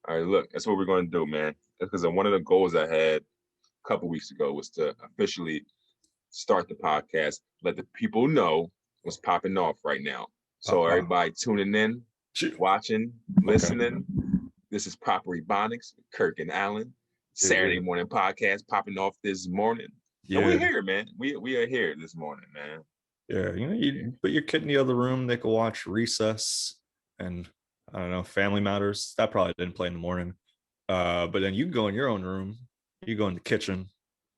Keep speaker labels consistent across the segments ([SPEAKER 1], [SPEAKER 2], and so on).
[SPEAKER 1] All right, look, that's what we're going to do, man. Because one of the goals I had a couple weeks ago was to officially start the podcast, let the people know what's popping off right now. So everybody tuning in, watching, listening. This is Proper Ebonics, Kirk and Alan. Saturday morning podcast popping off this morning. Yeah, and we're here, man. We are here this morning, man.
[SPEAKER 2] Yeah, you put your kid in the other room. They could watch Recess and I don't know, Family Matters. That probably didn't play in the morning. But then you can go in your own room. You go in the kitchen,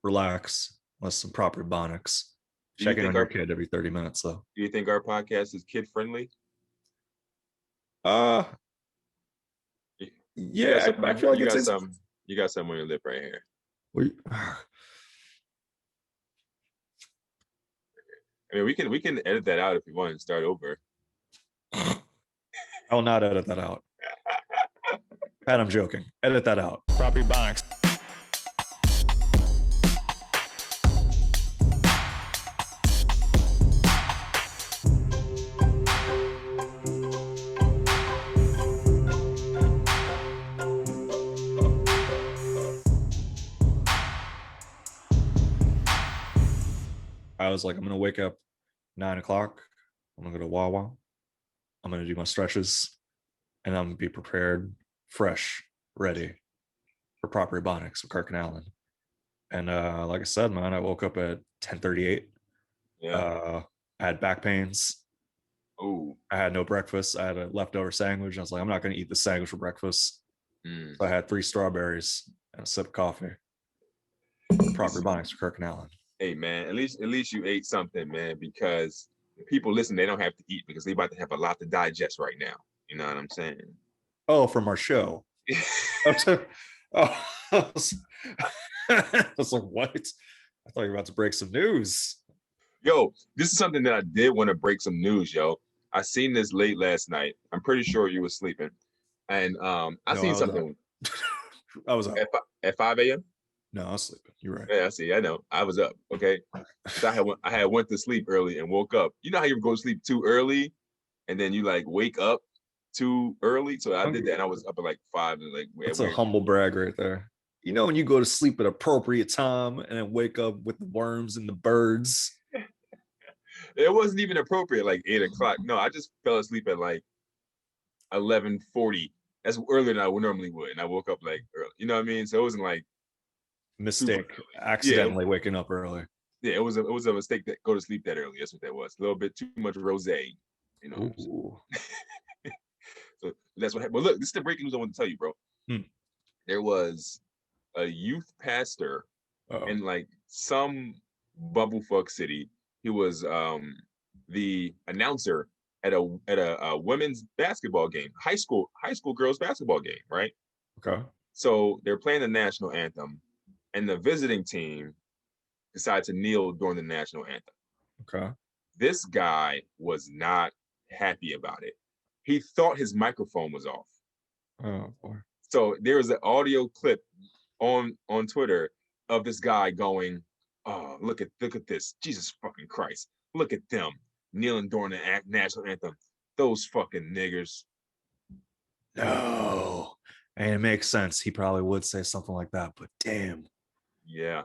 [SPEAKER 2] relax, listen some Proper Ebonics. Check in on your kid every 30 minutes, though.
[SPEAKER 1] Do you think our podcast is kid friendly?
[SPEAKER 2] Yeah, I feel like
[SPEAKER 1] you got something. You got something on your lip right here. I mean, we can edit that out if you want and start over.
[SPEAKER 2] I will not edit that out. Pat, I'm joking. Edit that out. Proper Ebonics. I was like, I'm gonna wake up 9 o'clock. I'm gonna go to Wawa. I'm gonna do my stretches, and I'm gonna be prepared, fresh, ready for Proper Ebonics with Kirk and Alan. And like I said, man, I woke up at 10:38.
[SPEAKER 1] Yeah.
[SPEAKER 2] I had back pains.
[SPEAKER 1] Oh.
[SPEAKER 2] I had no breakfast. I had a leftover sandwich. I was like, I'm not gonna eat the sandwich for breakfast. So I had 3 strawberries and a sip of coffee. Proper Ebonics with Kirk and Alan.
[SPEAKER 1] Hey man, at least you ate something, man, because the people listen, they don't have to eat because they're about to have a lot to digest right now. You know what I'm saying?
[SPEAKER 2] Oh, from our show. I was like, what? I thought you were about to break some news.
[SPEAKER 1] Yo, this is something that I did want to break some news, yo. I seen this late last night. I'm pretty sure you were sleeping. And I seen something.
[SPEAKER 2] I was up.
[SPEAKER 1] At 5 a.m.?
[SPEAKER 2] No, I was sleeping. You're right.
[SPEAKER 1] Yeah, I know. I was up. Okay. So I had went to sleep early and woke up. You know how you go to sleep too early and then you like wake up too early? So I did that and I was up at like 5 and like
[SPEAKER 2] that's a humble brag right there. You know, when you go to sleep at appropriate time and then wake up with the worms and the birds.
[SPEAKER 1] It wasn't even appropriate, like 8 o'clock. No, I just fell asleep at like 11:40. That's earlier than I normally would. And I woke up like early. You know what I mean? So it wasn't like
[SPEAKER 2] mistake, accidentally waking up early.
[SPEAKER 1] Yeah, it was a mistake that go to sleep that early. That's what that was. A little bit too much rosé, you know. So that's what happened. But look, this is the breaking news I want to tell you, bro. There was a youth pastor in like some bumblefuck city. He was the announcer at a women's basketball game, high school girls basketball game, right?
[SPEAKER 2] Okay.
[SPEAKER 1] So they're playing the national anthem, and the visiting team decided to kneel during the national anthem.
[SPEAKER 2] Okay.
[SPEAKER 1] This guy was not happy about it. He thought his microphone was off.
[SPEAKER 2] Oh boy.
[SPEAKER 1] So there was an audio clip on Twitter of this guy going, "Oh, look at this. Jesus fucking Christ. Look at them kneeling during the national anthem. Those fucking niggers."
[SPEAKER 2] No. And it makes sense. He probably would say something like that, but damn.
[SPEAKER 1] Yeah.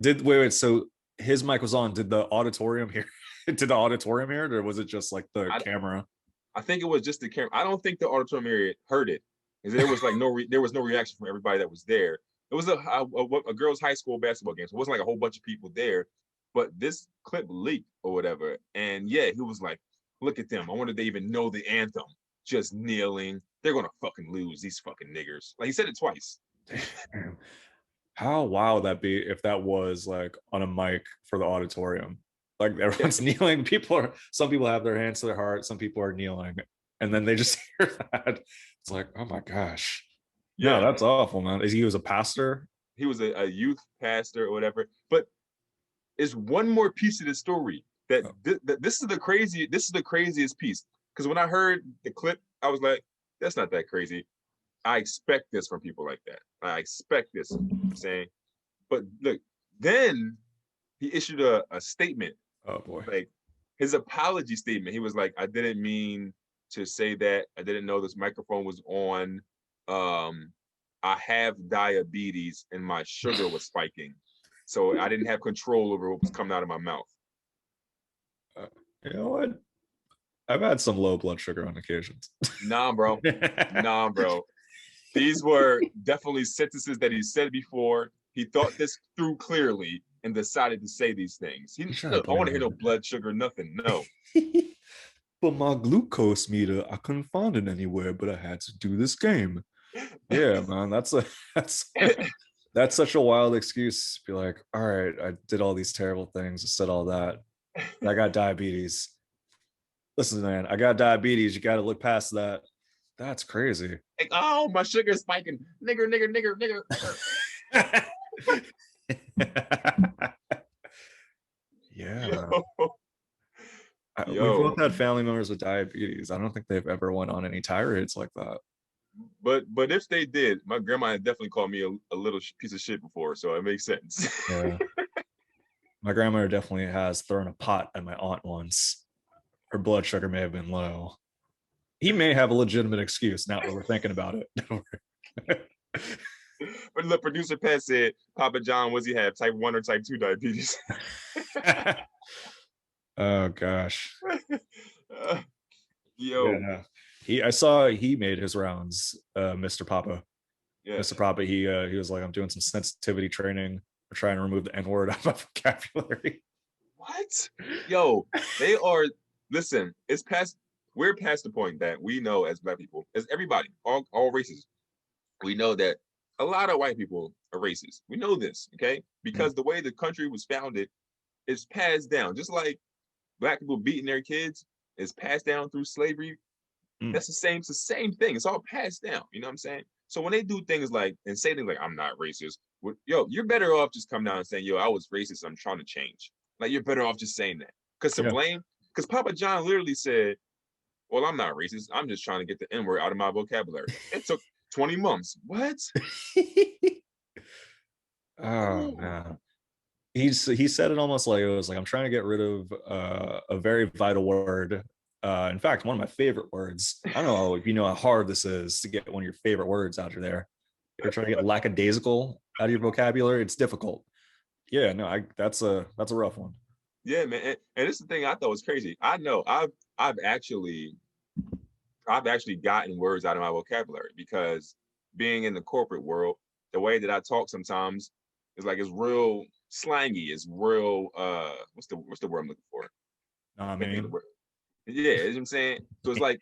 [SPEAKER 2] Wait, so his mic was on. Did the auditorium hear it, or was it just like the camera?
[SPEAKER 1] I think it was just the camera. I don't think the auditorium heard it, because there was like there was no reaction from everybody that was there. It was a girls' high school basketball game, so it wasn't like a whole bunch of people there. But this clip leaked or whatever, and yeah, he was like, "Look at them. I wonder if they even know the anthem. Just kneeling. They're gonna fucking lose, these fucking niggers." Like he said it twice.
[SPEAKER 2] Damn. How wild would that be if that was like on a mic for the auditorium? Like everyone's kneeling. Some people have their hands to their heart. Some people are kneeling, and then they just hear that. It's like, oh my gosh. Yeah, no, that's awful, man. He was a pastor?
[SPEAKER 1] He was a youth pastor or whatever. But it's one more piece of the story that this is the craziest piece. Because when I heard the clip, I was like, that's not that crazy. I expect this from people like that. I expect this, you know what I'm saying. But look, then he issued a statement.
[SPEAKER 2] Oh boy.
[SPEAKER 1] Like his apology statement. He was like, I didn't mean to say that. I didn't know this microphone was on. I have diabetes and my sugar was spiking. So I didn't have control over what was coming out of my mouth.
[SPEAKER 2] You know what? I've had some low blood sugar on occasions.
[SPEAKER 1] Nah, bro. Nah, bro. These were definitely sentences that he said before. He thought this through clearly and decided to say these things. Look, I want to hear no blood sugar, nothing. No.
[SPEAKER 2] But my glucose meter, I couldn't find it anywhere, but I had to do this game. Yeah, man, that's such a wild excuse. Be like, all right, I did all these terrible things, I said all that. I got diabetes. Listen, man, I got diabetes. You got to look past that. That's crazy.
[SPEAKER 1] Like, oh, my sugar is spiking. Nigger.
[SPEAKER 2] Yeah. We both had family members with diabetes. I don't think they've ever went on any tirades like that.
[SPEAKER 1] But if they did, my grandma had definitely called me a little piece of shit before, so it makes sense.
[SPEAKER 2] Yeah. My grandmother definitely has thrown a pot at my aunt once. Her blood sugar may have been low. He may have a legitimate excuse now that we're thinking about it.
[SPEAKER 1] But the producer Pat said, Papa John, what's he have? Type 1 or type 2 diabetes?
[SPEAKER 2] Oh gosh.
[SPEAKER 1] Yo.
[SPEAKER 2] Yeah, I saw he made his rounds, Mr. Papa.
[SPEAKER 1] Yeah.
[SPEAKER 2] Mr. Papa, he was like, I'm doing some sensitivity training. We're trying to remove the N-word out of my vocabulary.
[SPEAKER 1] What? Yo, they are, listen, we're past the point that we know as Black people, as everybody, all races, we know that a lot of white people are racist. We know this, okay? Because the way the country was founded is passed down. Just like Black people beating their kids is passed down through slavery. It's the same thing. It's all passed down. You know what I'm saying? So when they do things like, and say things like, I'm not racist, yo, you're better off just coming down and saying, yo, I was racist, I'm trying to change. Like, you're better off just saying that. Because Papa John literally said, well, I'm not racist. I'm just trying to get the N-word out of my vocabulary. It took 20 months. What?
[SPEAKER 2] Oh, man. He said it almost like it was like, I'm trying to get rid of a very vital word. In fact, one of my favorite words. I don't know if you know how hard this is to get one of your favorite words out of there. You're trying to get lackadaisical out of your vocabulary. It's difficult. Yeah, no, that's a rough one.
[SPEAKER 1] Yeah, man. And this is the thing I thought was crazy. I know I've actually gotten words out of my vocabulary because being in the corporate world, the way that I talk sometimes is like it's real slangy. It's real what's the word I'm looking for? Yeah, you know what I'm saying? So it's like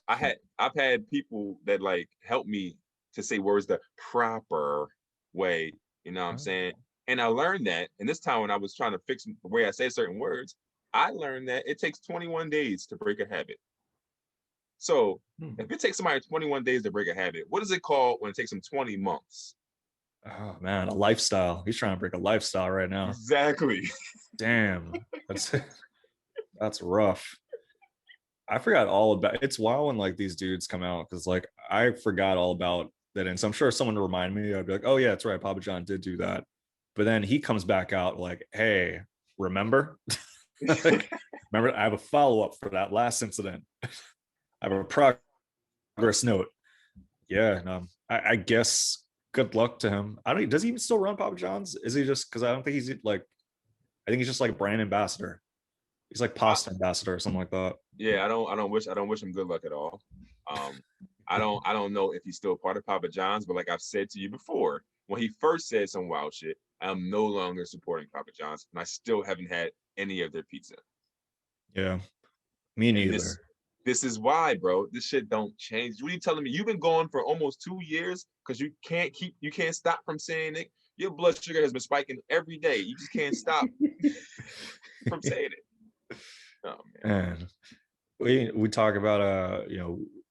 [SPEAKER 1] I've had people that like help me to say words the proper way, you know what I'm saying? And I learned that, and this time when I was trying to fix the way I say certain words, I learned that it takes 21 days to break a habit. So if it takes somebody 21 days to break a habit, what is it called when it takes them 20 months?
[SPEAKER 2] Oh man, a lifestyle. He's trying to break a lifestyle right now.
[SPEAKER 1] Exactly.
[SPEAKER 2] Damn. That's rough. I forgot all about it's wild when like these dudes come out because like I forgot all about that. And so I'm sure someone to remind me, I'd be like, oh yeah, that's right. Papa John did do that. But then he comes back out like, hey, remember? Remember, I have a follow-up for that last incident. I have a progress note. Yeah, no, I guess good luck to him. Does he even still run Papa John's? Is he just because I don't think he's like I think he's just like brand ambassador. He's like pasta ambassador or something like that.
[SPEAKER 1] Yeah, I don't wish him good luck at all. I don't know if he's still part of Papa John's, but like I've said to you before, when he first said some wild shit, I'm no longer supporting Papa John's, and I still haven't had any of their pizza.
[SPEAKER 2] Yeah, me neither.
[SPEAKER 1] This is why, bro. This shit don't change. What are you telling me? You've been going for almost 2 years because you can't stop from saying it. Your blood sugar has been spiking every day. You just can't stop from saying it. Oh man.
[SPEAKER 2] We talk about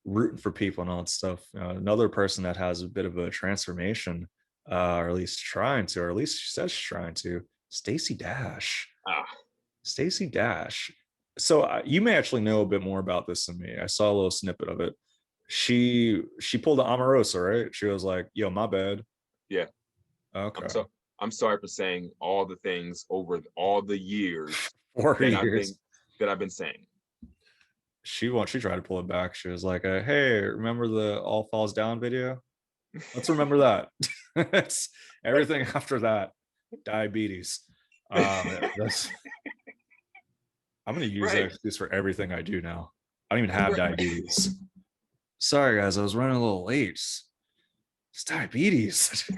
[SPEAKER 2] rooting for people and all that stuff. Another person that has a bit of a transformation, or at least trying to, or at least she says she's trying to. Stacey Dash. Stacey Dash. So you may actually know a bit more about this than me. I saw a little snippet of it. She pulled the Omarosa, right? She was like, "Yo, my bad."
[SPEAKER 1] Yeah.
[SPEAKER 2] Okay.
[SPEAKER 1] I'm sorry for saying all the things over all the years
[SPEAKER 2] 4 years
[SPEAKER 1] that I've been saying.
[SPEAKER 2] She tried to pull it back. She was like, "Hey, remember the All Falls Down video?" Let's remember that. It's everything after that. Diabetes. That's I'm gonna use that
[SPEAKER 1] Right.
[SPEAKER 2] excuse for everything I do now. I don't even have
[SPEAKER 1] Right.
[SPEAKER 2] diabetes. Sorry guys, I was running a little late. It's diabetes.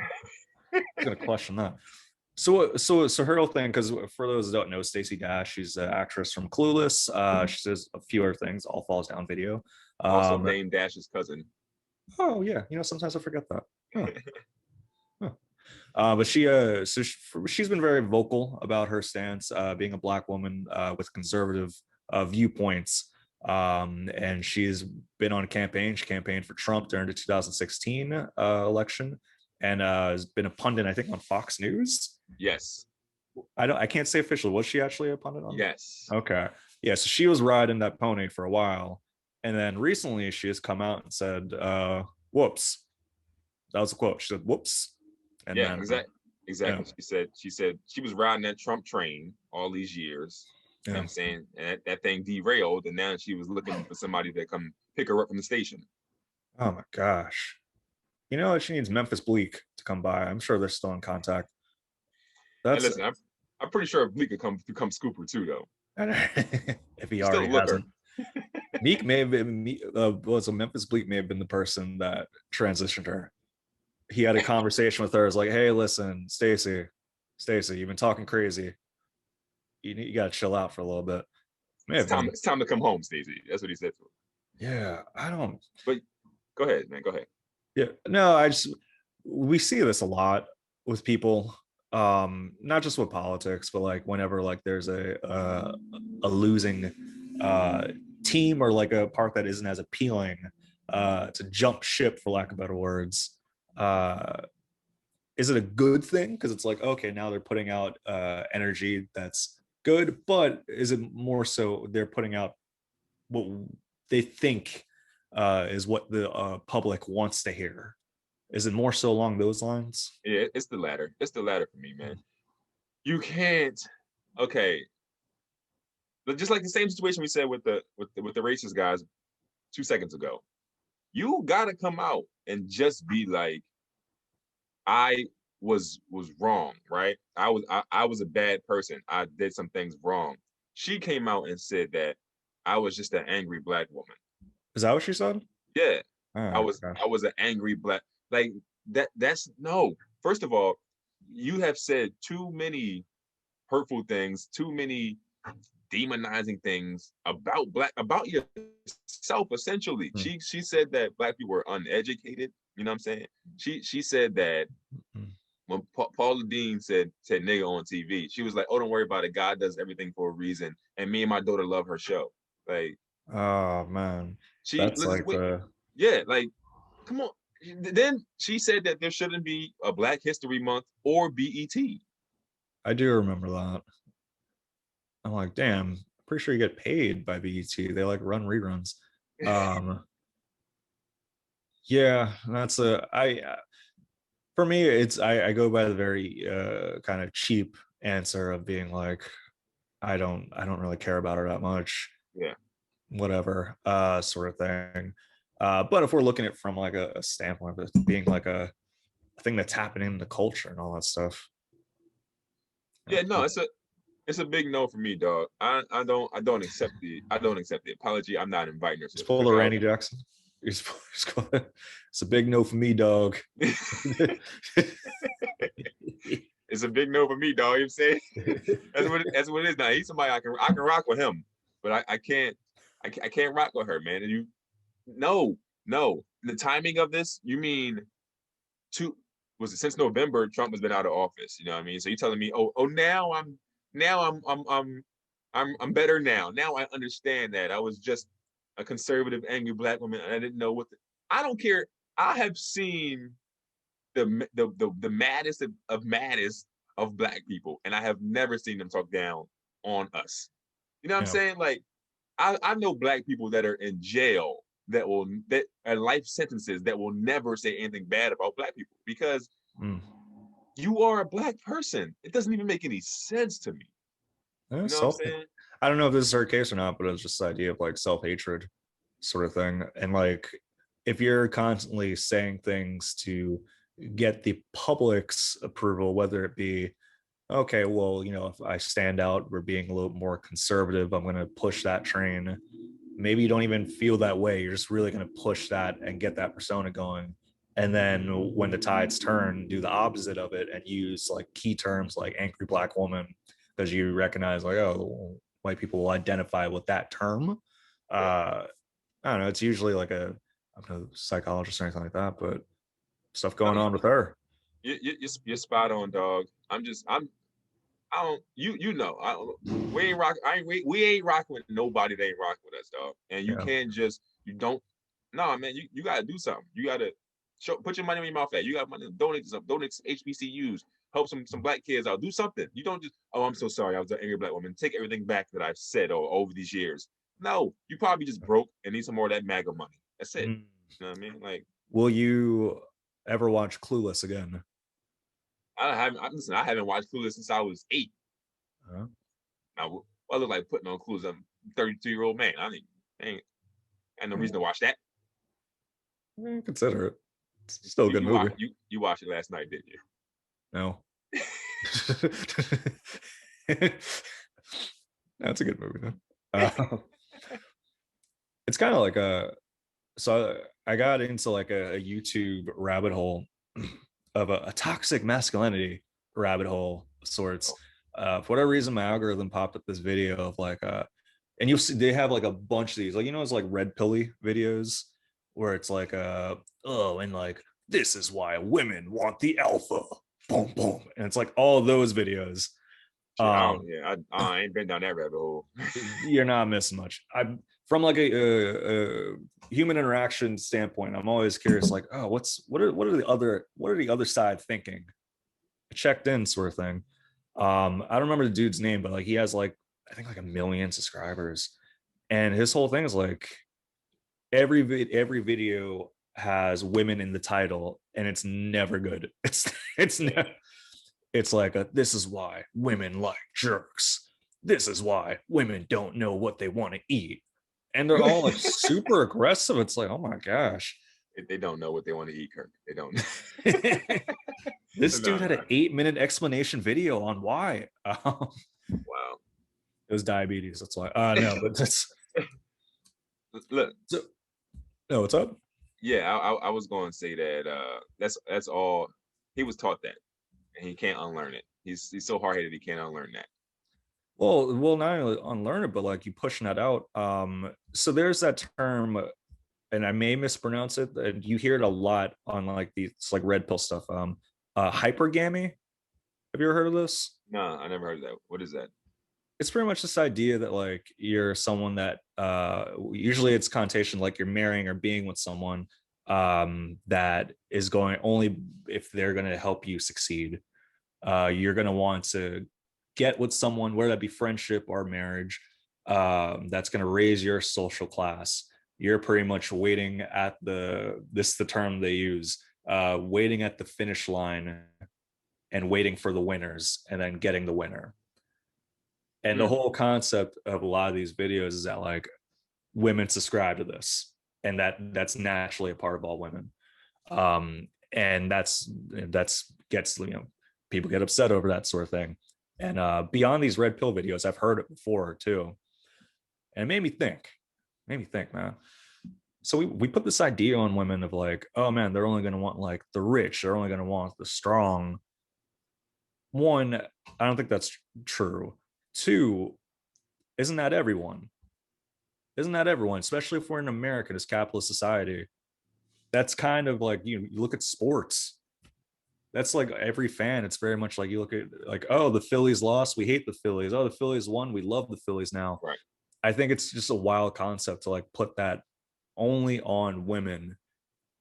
[SPEAKER 2] I'm gonna question that. So her whole thing, because for those who don't know, Stacey Dash, she's an actress from Clueless. She does a few other things, All Falls Down video.
[SPEAKER 1] Also
[SPEAKER 2] Um,
[SPEAKER 1] named Dash's cousin.
[SPEAKER 2] oh yeah, sometimes I forget that. Huh. Huh. But she's been very vocal about her stance, being a black woman with conservative viewpoints. And she's been on campaign. She campaigned for Trump during the 2016 election, and has been a pundit, I think, on Fox News.
[SPEAKER 1] Yes.
[SPEAKER 2] I can't say officially. Was she actually a pundit on?
[SPEAKER 1] Yes.
[SPEAKER 2] Okay. Yeah. So she was riding that pony for a while, and then recently she has come out and said, "Whoops." That was a quote. She said, "Whoops," and
[SPEAKER 1] Yeah,
[SPEAKER 2] then
[SPEAKER 1] exactly. She said she was riding that Trump train all these years. You know what
[SPEAKER 2] yeah.
[SPEAKER 1] I'm saying? And that thing derailed, and now she was looking for somebody to come pick her up from the station.
[SPEAKER 2] Oh my gosh. You know, she needs Memphis Bleak to come by. I'm sure they're still in contact.
[SPEAKER 1] And
[SPEAKER 2] That's
[SPEAKER 1] listen, I'm pretty sure Bleak could become Scooper too, though.
[SPEAKER 2] if he
[SPEAKER 1] Still
[SPEAKER 2] already
[SPEAKER 1] a looker.
[SPEAKER 2] hasn't. Meek may have been, so Memphis Bleak may have been the person that transitioned her. He had a conversation with her. It's like, hey, listen, Stacey, you've been talking crazy. You got to chill out for a little bit. May
[SPEAKER 1] It's
[SPEAKER 2] have
[SPEAKER 1] time.
[SPEAKER 2] been.
[SPEAKER 1] It's time to come home, Stacey. That's what he said to her.
[SPEAKER 2] Yeah, I don't.
[SPEAKER 1] But go ahead, man. Go ahead.
[SPEAKER 2] Yeah, no, we see this a lot with people, not just with politics, but like whenever like there's a losing uh team, or like a part that isn't as appealing, to jump ship, for lack of better words. Is it a good thing? Because it's like, okay, now they're putting out energy that's good, but is it more so they're putting out what they think is what the public wants to hear? Is it more so along those lines?
[SPEAKER 1] Yeah, it's the latter. It's the latter for me, man. You can't. Okay, but just like the same situation we said with the racist guys 2 seconds ago. You gotta come out and just be like, I was wrong, right? I was a bad person. I did some things wrong. She came out and said that I was just an angry black woman.
[SPEAKER 2] Is that what she said?
[SPEAKER 1] Yeah, I
[SPEAKER 2] Oh,
[SPEAKER 1] was
[SPEAKER 2] okay.
[SPEAKER 1] I was an angry black, like that's no. First of all, you have said too many hurtful things, too many demonizing things about yourself. Essentially,
[SPEAKER 2] Hmm.
[SPEAKER 1] she said that black people were uneducated. You know what I'm saying? She said that
[SPEAKER 2] Hmm.
[SPEAKER 1] when Paula Dean said nigga on TV, she was like, "Oh, don't worry about it. God does everything for a reason." And me and my daughter love her show. Like
[SPEAKER 2] Oh man,
[SPEAKER 1] she
[SPEAKER 2] that's
[SPEAKER 1] let's
[SPEAKER 2] like
[SPEAKER 1] wait,
[SPEAKER 2] the
[SPEAKER 1] yeah, like come on. Then she said that there shouldn't be a Black History Month or BET.
[SPEAKER 2] I do remember that. I'm like, damn, pretty sure you get paid by BET. They like run reruns. Um, yeah, that's a I for me, it's I go by the very kind of cheap answer of being like, I don't really care about her that much,
[SPEAKER 1] Yeah,
[SPEAKER 2] whatever, sort of thing. But if we're looking at it from like a standpoint of it being like a thing that's happening in the culture and all that stuff,
[SPEAKER 1] yeah, no, it's a big no for me, dog. I don't accept the apology. I'm not inviting her to
[SPEAKER 2] it's
[SPEAKER 1] the
[SPEAKER 2] full of
[SPEAKER 1] cookout.
[SPEAKER 2] Randy Jackson. It's a big no for me, dog.
[SPEAKER 1] It's a big no for me, dog. You know what I'm saying? That's what it is now. He's somebody I can rock with him, but I can't rock with her, man. And no. The timing of this, you mean two was it since November Trump has been out of office, you know what I mean? So you're telling me, oh now I'm better now. Now I understand that I was just a conservative, angry black woman and I didn't know I don't care. I have seen the maddest of maddest of black people, and I have never seen them talk down on us. You know what I'm
[SPEAKER 2] Yeah.
[SPEAKER 1] saying? Like I know black people that are in jail that are life sentences that will never say anything bad about black people because
[SPEAKER 2] Mm.
[SPEAKER 1] you are a black person. It doesn't even make any sense to me.
[SPEAKER 2] Yeah,
[SPEAKER 1] You know what I'm
[SPEAKER 2] self.
[SPEAKER 1] saying?
[SPEAKER 2] I don't know if this is her case or not, but it's just the idea of like self hatred, sort of thing, and like if you're constantly saying things to get the public's approval, whether it be, okay, well, if I stand out, we're being a little more conservative, I'm going to push that train. Maybe you don't even feel that way. You're just really going to push that and get that persona going. And then when the tides turn, do the opposite of it and use like key terms like angry black woman, because you recognize like, oh, white people will identify with that term. I don't know. It's usually like I'm not a psychologist or anything like that, but stuff going on with her.
[SPEAKER 1] You're spot on, dog. I don't. You know. I don't. We ain't rock. We ain't rocking with nobody that ain't rocking with us, dog. And you
[SPEAKER 2] Yeah.
[SPEAKER 1] can't just. You don't. No, man. You gotta do something. You gotta put your money in your mouth. You got money. Donate to some. Donate to HBCUs. Help some black kids out. Do something. You don't just. Oh, I'm so sorry. I was an angry black woman. Take everything back that I've said over these years. No, you probably just broke and need some more of that MAGA money. That's it.
[SPEAKER 2] Mm.
[SPEAKER 1] You know what I mean? Like,
[SPEAKER 2] will you ever watch Clueless again?
[SPEAKER 1] I haven't watched Clueless since I was 8.
[SPEAKER 2] Huh?
[SPEAKER 1] Now, I look like putting on Clueless. I'm a 32-year-old man. I no reason to watch that.
[SPEAKER 2] Consider it. It's still a good movie.
[SPEAKER 1] You watched it last night, didn't you?
[SPEAKER 2] No. That's a good movie though. It's kind of like so I got into like a YouTube rabbit hole of a toxic masculinity rabbit hole of sorts. For whatever reason, my algorithm popped up this video of like and you'll see they have like a bunch of these, like it's like red pilly videos where it's like oh, and like this is why women want the alpha, boom boom, and it's like all those videos.
[SPEAKER 1] I ain't been down that rabbit hole.
[SPEAKER 2] You're not missing much. I'm from like a human interaction standpoint. I'm always curious, like, oh, what are the other side thinking? A checked in sort of thing. I don't remember the dude's name, but like he has like I think like 1 million subscribers, and his whole thing is like every video has women in the title, and it's never good. It's like this is why women like jerks. This is why women don't know what they want to eat. And they're all like super aggressive. It's like, oh my gosh.
[SPEAKER 1] They don't know what they want to eat, Kirk. They don't know.
[SPEAKER 2] This dude had an 8-minute explanation video on why.
[SPEAKER 1] Wow.
[SPEAKER 2] It was diabetes. That's why. No, but that's
[SPEAKER 1] look.
[SPEAKER 2] No, what's up?
[SPEAKER 1] Yeah, I was going to say that that's all he was taught that, and he can't unlearn it. He's so hard headed he can't unlearn that.
[SPEAKER 2] Well, not only unlearn it, but like you pushing that out. So there's that term, and I may mispronounce it, and you hear it a lot on like these like red pill stuff. Hypergamy. Have you ever heard of this?
[SPEAKER 1] No, I never heard of that. What is that?
[SPEAKER 2] It's pretty much this idea that like you're someone that usually it's connotation like you're marrying or being with someone that is going only if they're going to help you succeed. You're going to want to get with someone, whether that be friendship or marriage, that's going to raise your social class. You're pretty much waiting at the term they use, waiting at the finish line and waiting for the winners and then getting the winner. And the whole concept of a lot of these videos is that like women subscribe to this, and that's naturally a part of all women. And that's gets people get upset over that sort of thing. And beyond these red pill videos, I've heard it before too, and it made me think, man. So we put this idea on women of like, oh man, they're only going to want like the rich, they're only going to want the strong. One, I don't think that's true. Two, isn't that everyone? Especially if we're in America, this capitalist society. That's kind of like you look at sports. That's like every fan. It's very much like you look at like, oh, the Phillies lost, we hate the Phillies. Oh, the Phillies won, we love the Phillies now.
[SPEAKER 1] Right.
[SPEAKER 2] I think it's just a wild concept to like put that only on women.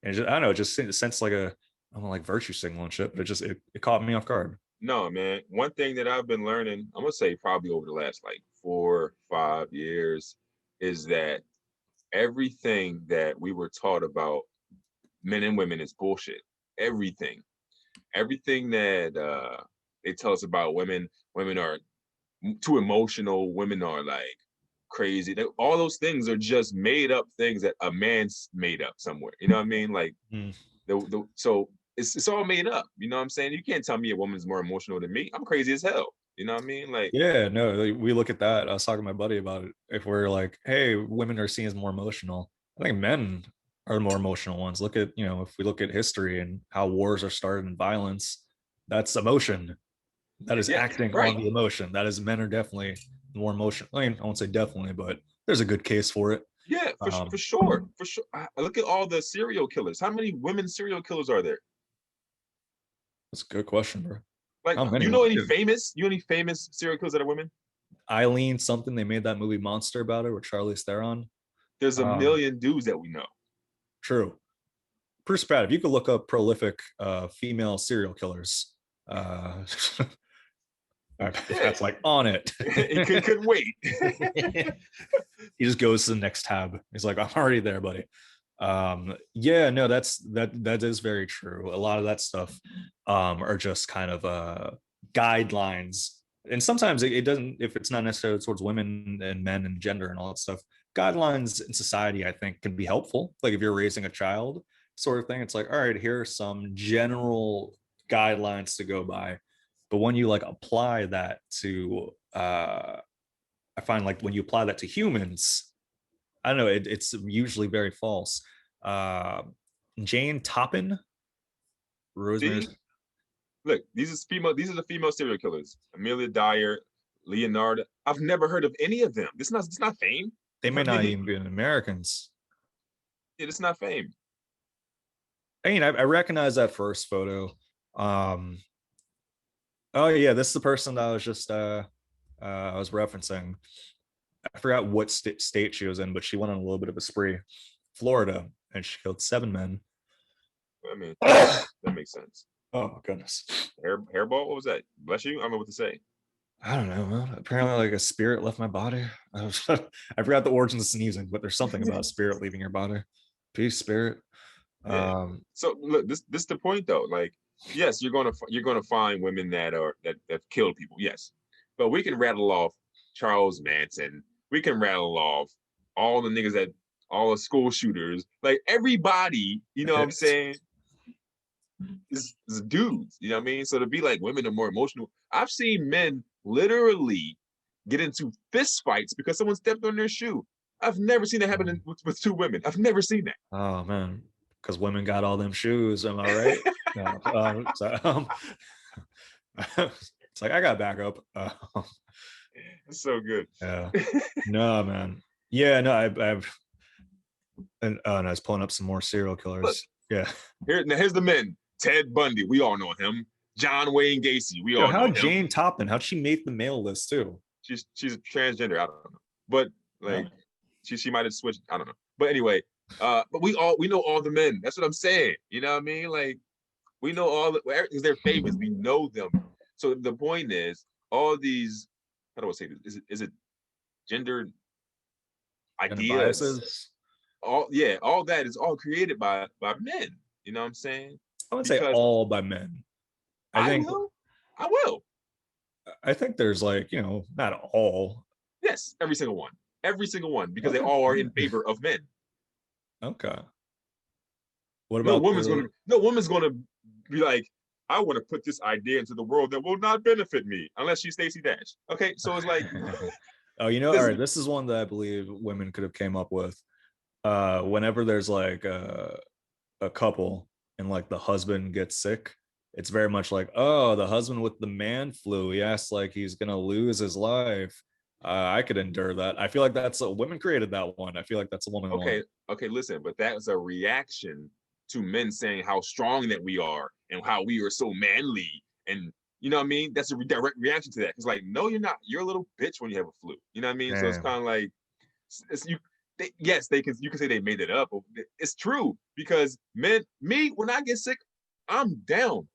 [SPEAKER 2] And just, I don't know, it just sense like I don't know, like virtue signal and shit, but it caught me off guard.
[SPEAKER 1] No, man. One thing that I've been learning, I'm gonna say probably over the last like 4, 5 years, is that everything that we were taught about men and women is bullshit. Everything that they tell us about women are too emotional. Women are like crazy. All those things are just made up things that a man's made up somewhere. You know what I mean? Like, so it's all made up. You know what I'm saying? You can't tell me a woman's more emotional than me. I'm crazy as hell. You know what I mean? Like,
[SPEAKER 2] yeah, no, like, we look at that. I was talking to my buddy about it. If we're like, hey, women are seen as more emotional, I think men are the more emotional ones. Look at, if we look at history and how wars are started in violence, that's emotion. That is
[SPEAKER 1] yeah,
[SPEAKER 2] acting
[SPEAKER 1] right.
[SPEAKER 2] on the emotion. That is, men are definitely more emotional. I mean, I won't say definitely, but there's a good case for it.
[SPEAKER 1] Yeah, for sure, for sure. Look at all the serial killers. How many women serial killers are there?
[SPEAKER 2] That's a good question, bro.
[SPEAKER 1] Like,
[SPEAKER 2] How many?
[SPEAKER 1] you know any famous? You know any famous serial killers that are women?
[SPEAKER 2] Eileen something. They made that movie Monster about her with Charlize Theron.
[SPEAKER 1] There's a million dudes that we know.
[SPEAKER 2] True. Bruce Pratt, if you could look up prolific female serial killers, that's like on it.
[SPEAKER 1] He couldn't wait.
[SPEAKER 2] He just goes to the next tab. He's like, I'm already there, buddy. Yeah, no, that is very true. A lot of that stuff are just kind of guidelines. And sometimes it doesn't, if it's not necessarily towards women and men and gender and all that stuff, guidelines in society, I think, can be helpful. Like if you're raising a child, sort of thing, it's like, all right, here are some general guidelines to go by. But when you like apply that to I find like when you apply that to humans, I don't know, it's usually very false. Jane Toppin, Rosemary.
[SPEAKER 1] Look, these are the female serial killers. Amelia Dyer, Leonardo. I've never heard of any of them. It's not fame.
[SPEAKER 2] They may not even be Americans.
[SPEAKER 1] Yeah, it's not fame.
[SPEAKER 2] I mean, I recognize that first photo. Oh yeah, this is the person that I was just I was referencing. I forgot what state she was in, but she went on a little bit of a spree. Florida, and she killed 7 men.
[SPEAKER 1] I mean, that makes sense.
[SPEAKER 2] Oh my goodness.
[SPEAKER 1] Hairball? What was that? Bless you? I don't know what to say.
[SPEAKER 2] I don't know, man. Apparently, like a spirit left my body. I forgot the origins of sneezing, but there's something about spirit leaving your body. Peace, spirit.
[SPEAKER 1] Yeah. So look, this is the point though. Like, yes, you're gonna find women that killed people. Yes, but we can rattle off Charles Manson. We can rattle off all the niggas all the school shooters. Like everybody, you know what I'm saying? Is dudes. You know what I mean? So to be like women are more emotional. I've seen men literally get into fist fights because someone stepped on their shoe. I've never seen that happen with 2 women. I've never seen that.
[SPEAKER 2] Oh man, because women got all them shoes. Am I right? No, it's like I got backup.
[SPEAKER 1] It's so good.
[SPEAKER 2] Yeah. No, man. Yeah, no, I've and I was pulling up some more serial killers. Look,
[SPEAKER 1] yeah. Here's the men. Ted Bundy, we all know him. John Wayne Gacy, we all know him.
[SPEAKER 2] How Jane Toppin? How'd she make the male list too?
[SPEAKER 1] She's transgender. I don't know, but like she might have switched. I don't know. But anyway, but we know all the men. That's what I'm saying. You know what I mean? Like we know all because they're famous. We know them. So the point is, all these. How do I say this? Is it gender ideas? All that is all created by men. You know what I'm saying?
[SPEAKER 2] I wouldn't say all by men. I
[SPEAKER 1] will.
[SPEAKER 2] I think there's like, not all.
[SPEAKER 1] Yes, every single one, because they all are in favor of men.
[SPEAKER 2] Okay. What about
[SPEAKER 1] no woman's gonna be like, I want to put this idea into the world that will not benefit me unless she's Stacey Dash. Okay, so it's like,
[SPEAKER 2] all right, this is one that I believe women could have came up with. Whenever there's like a couple and like the husband gets sick, it's very much like, oh, the husband with the man flu, he acts like he's gonna lose his life. I could endure that. I feel like women created that one. I feel like that's a woman one.
[SPEAKER 1] Okay, listen, but that was a reaction to men saying how strong that we are and how we are so manly, and you know what I mean? That's a direct reaction to that. It's like, no, you're not. You're a little bitch when you have a flu. You know what I mean? Damn. So it's kind of like, you can say they made it up. It's true because when I get sick, I'm down.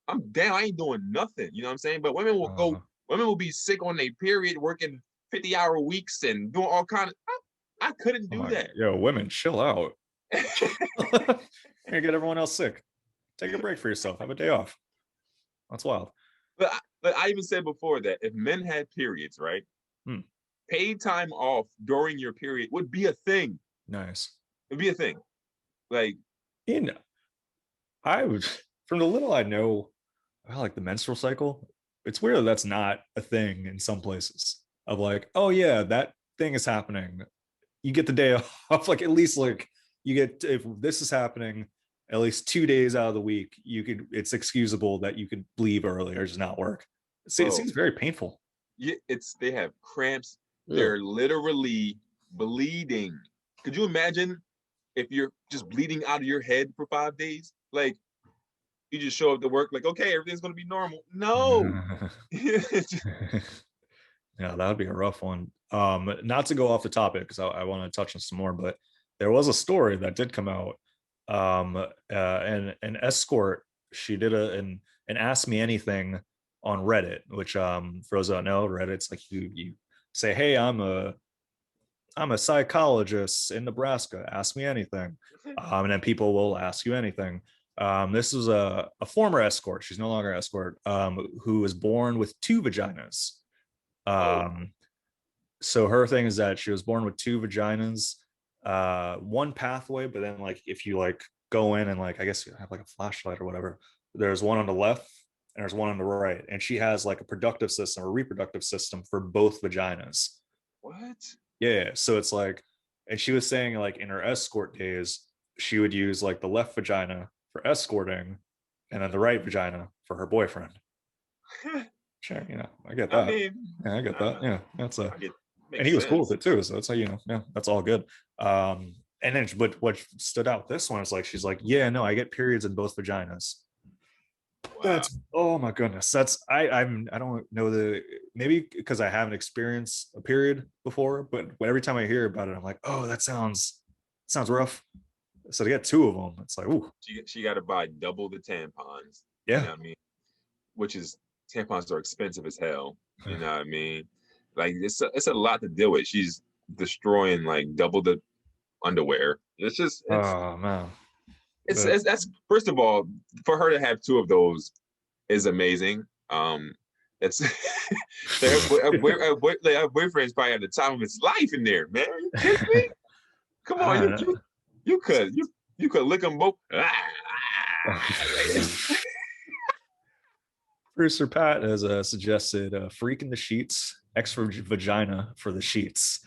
[SPEAKER 1] I ain't doing nothing. You know what I'm saying? But women will women will be sick on their period, working 50-hour weeks and doing all kind of. I couldn't do that.
[SPEAKER 2] Yo, women, chill out. You're gonna get everyone else sick. Take a break for yourself. Have a day off. That's wild.
[SPEAKER 1] But I even said before that if men had periods, right? paid time off during your period would be a thing.
[SPEAKER 2] Nice.
[SPEAKER 1] It'd be a thing. Like,
[SPEAKER 2] I would, from the little I know, I like the menstrual cycle. It's weird that's not a thing in some places. Of like, oh yeah, that thing is happening. You get the day off. Like at least like you get, if this is happening, at least 2 days out of the week, you could. It's excusable that you could leave early or just not work. See, it
[SPEAKER 1] bro,
[SPEAKER 2] seems very painful.
[SPEAKER 1] yeah, they have cramps.
[SPEAKER 2] Ugh.
[SPEAKER 1] They're literally bleeding. Could you imagine if you're just bleeding out of your head for 5 days? Like, you just show up to work like, okay, everything's gonna be normal. No.
[SPEAKER 2] Yeah, that would be a rough one. Not to go off the topic because I want to touch on some more, but there was a story that did come out. And an escort, she did an Ask Me Anything on Reddit, which for those that don't know, Reddit's like you say, hey, I'm a psychologist in Nebraska. Ask me anything. And then people will ask you anything. This is a former escort. She's no longer escort, who was born with two vaginas. So her thing is that she was born with two vaginas, one pathway, but then like if you like go in and like I guess you have like a flashlight or whatever, there's one on the left and there's one on the right, and she has like a productive system or reproductive system for both vaginas.
[SPEAKER 1] What?
[SPEAKER 2] Yeah, so it's like, and she was saying like in her escort days, she would use like the left vagina for escorting, and then the right vagina for her boyfriend. Sure, I get that.
[SPEAKER 1] I mean,
[SPEAKER 2] yeah, I get that. Yeah, that's a, and he was
[SPEAKER 1] sense.
[SPEAKER 2] cool with it too. So that's how yeah, that's all good. And then, but what stood out this one is like she's like, yeah, no, I get periods in both vaginas. Wow. That's, oh my goodness. That's I don't know maybe because I haven't experienced a period before, but every time I hear about it, I'm like, oh, that sounds rough. So to get two of them, it's like, ooh.
[SPEAKER 1] She got to buy double the tampons.
[SPEAKER 2] Yeah.
[SPEAKER 1] You know what I mean? Which is, tampons are expensive as hell. You know what I mean? Like it's a lot to deal with. She's destroying like double the underwear. It's just,
[SPEAKER 2] oh man.
[SPEAKER 1] It's that's, first of all, for her to have two of those is amazing. That's her boyfriend's probably at the time of his life in there, man. You kidding me? Come on, you could lick them both.
[SPEAKER 2] Producer Pat has suggested freak in the sheets, extra vagina for the sheets.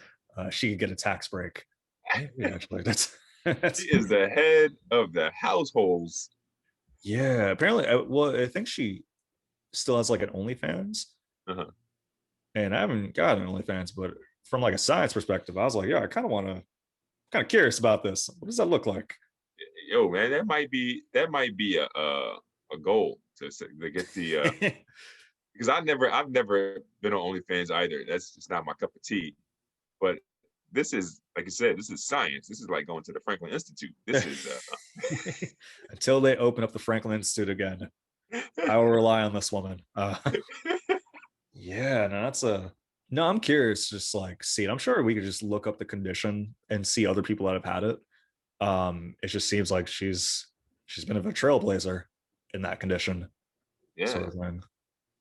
[SPEAKER 2] She could get a tax break. Yeah, actually, that's
[SPEAKER 1] she is the head of the households.
[SPEAKER 2] Yeah, apparently. Well, I think she still has like an OnlyFans.
[SPEAKER 1] Uh-huh.
[SPEAKER 2] And I haven't got an OnlyFans, but from like a science perspective, I was like, yeah, I kind of curious about this. What does that look like?
[SPEAKER 1] Yo, man, that might be a goal to get the because I've never been on OnlyFans either. That's just not my cup of tea. But this is, like I said, this is science. This is like going to the Franklin Institute. This is
[SPEAKER 2] until they open up the Franklin Institute again, I will rely on this woman. Yeah, no, I'm curious. Just like see it. I'm sure we could just look up the condition and see other people that have had it. It just seems like she's been a trailblazer in that condition.
[SPEAKER 1] Yeah.
[SPEAKER 2] Sort of thing.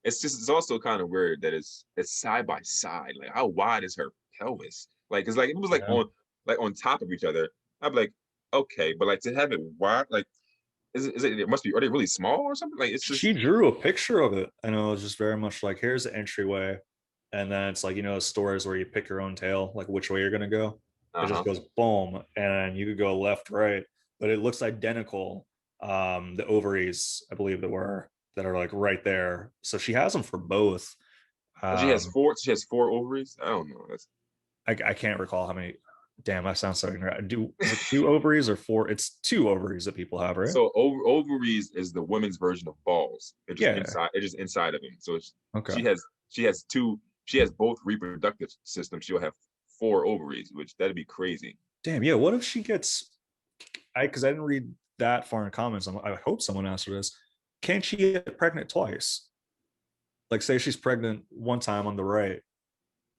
[SPEAKER 1] It's also kind of weird that it's side by side. Like, how wide is her pelvis? Like, it's like it was like on top of each other. I'm like, okay, but like to have it wide, like, is it? It must be. Are they really small or something? Like, it's just.
[SPEAKER 2] She drew a picture of it, and it was just very much like, here's the entryway, and then it's like stores where you pick your own tail, like which way you're gonna go. It just goes boom, and you could go left, right, but it looks identical. The ovaries, I believe, that are like right there. So she has them for both.
[SPEAKER 1] She has four. She has four ovaries. I don't know.
[SPEAKER 2] I can't recall how many. Damn, I sound so ignorant. Is it two ovaries or four? It's two ovaries that people have, right?
[SPEAKER 1] So ovaries is the women's version of balls. It's just inside. It's just inside of them. So she has two. She has both reproductive systems. She'll have four ovaries, which that'd be crazy.
[SPEAKER 2] Damn, yeah. What if she gets? Because I didn't read that far in comments. I hope someone asked her this. Can she get pregnant twice? Like, say she's pregnant one time on the right,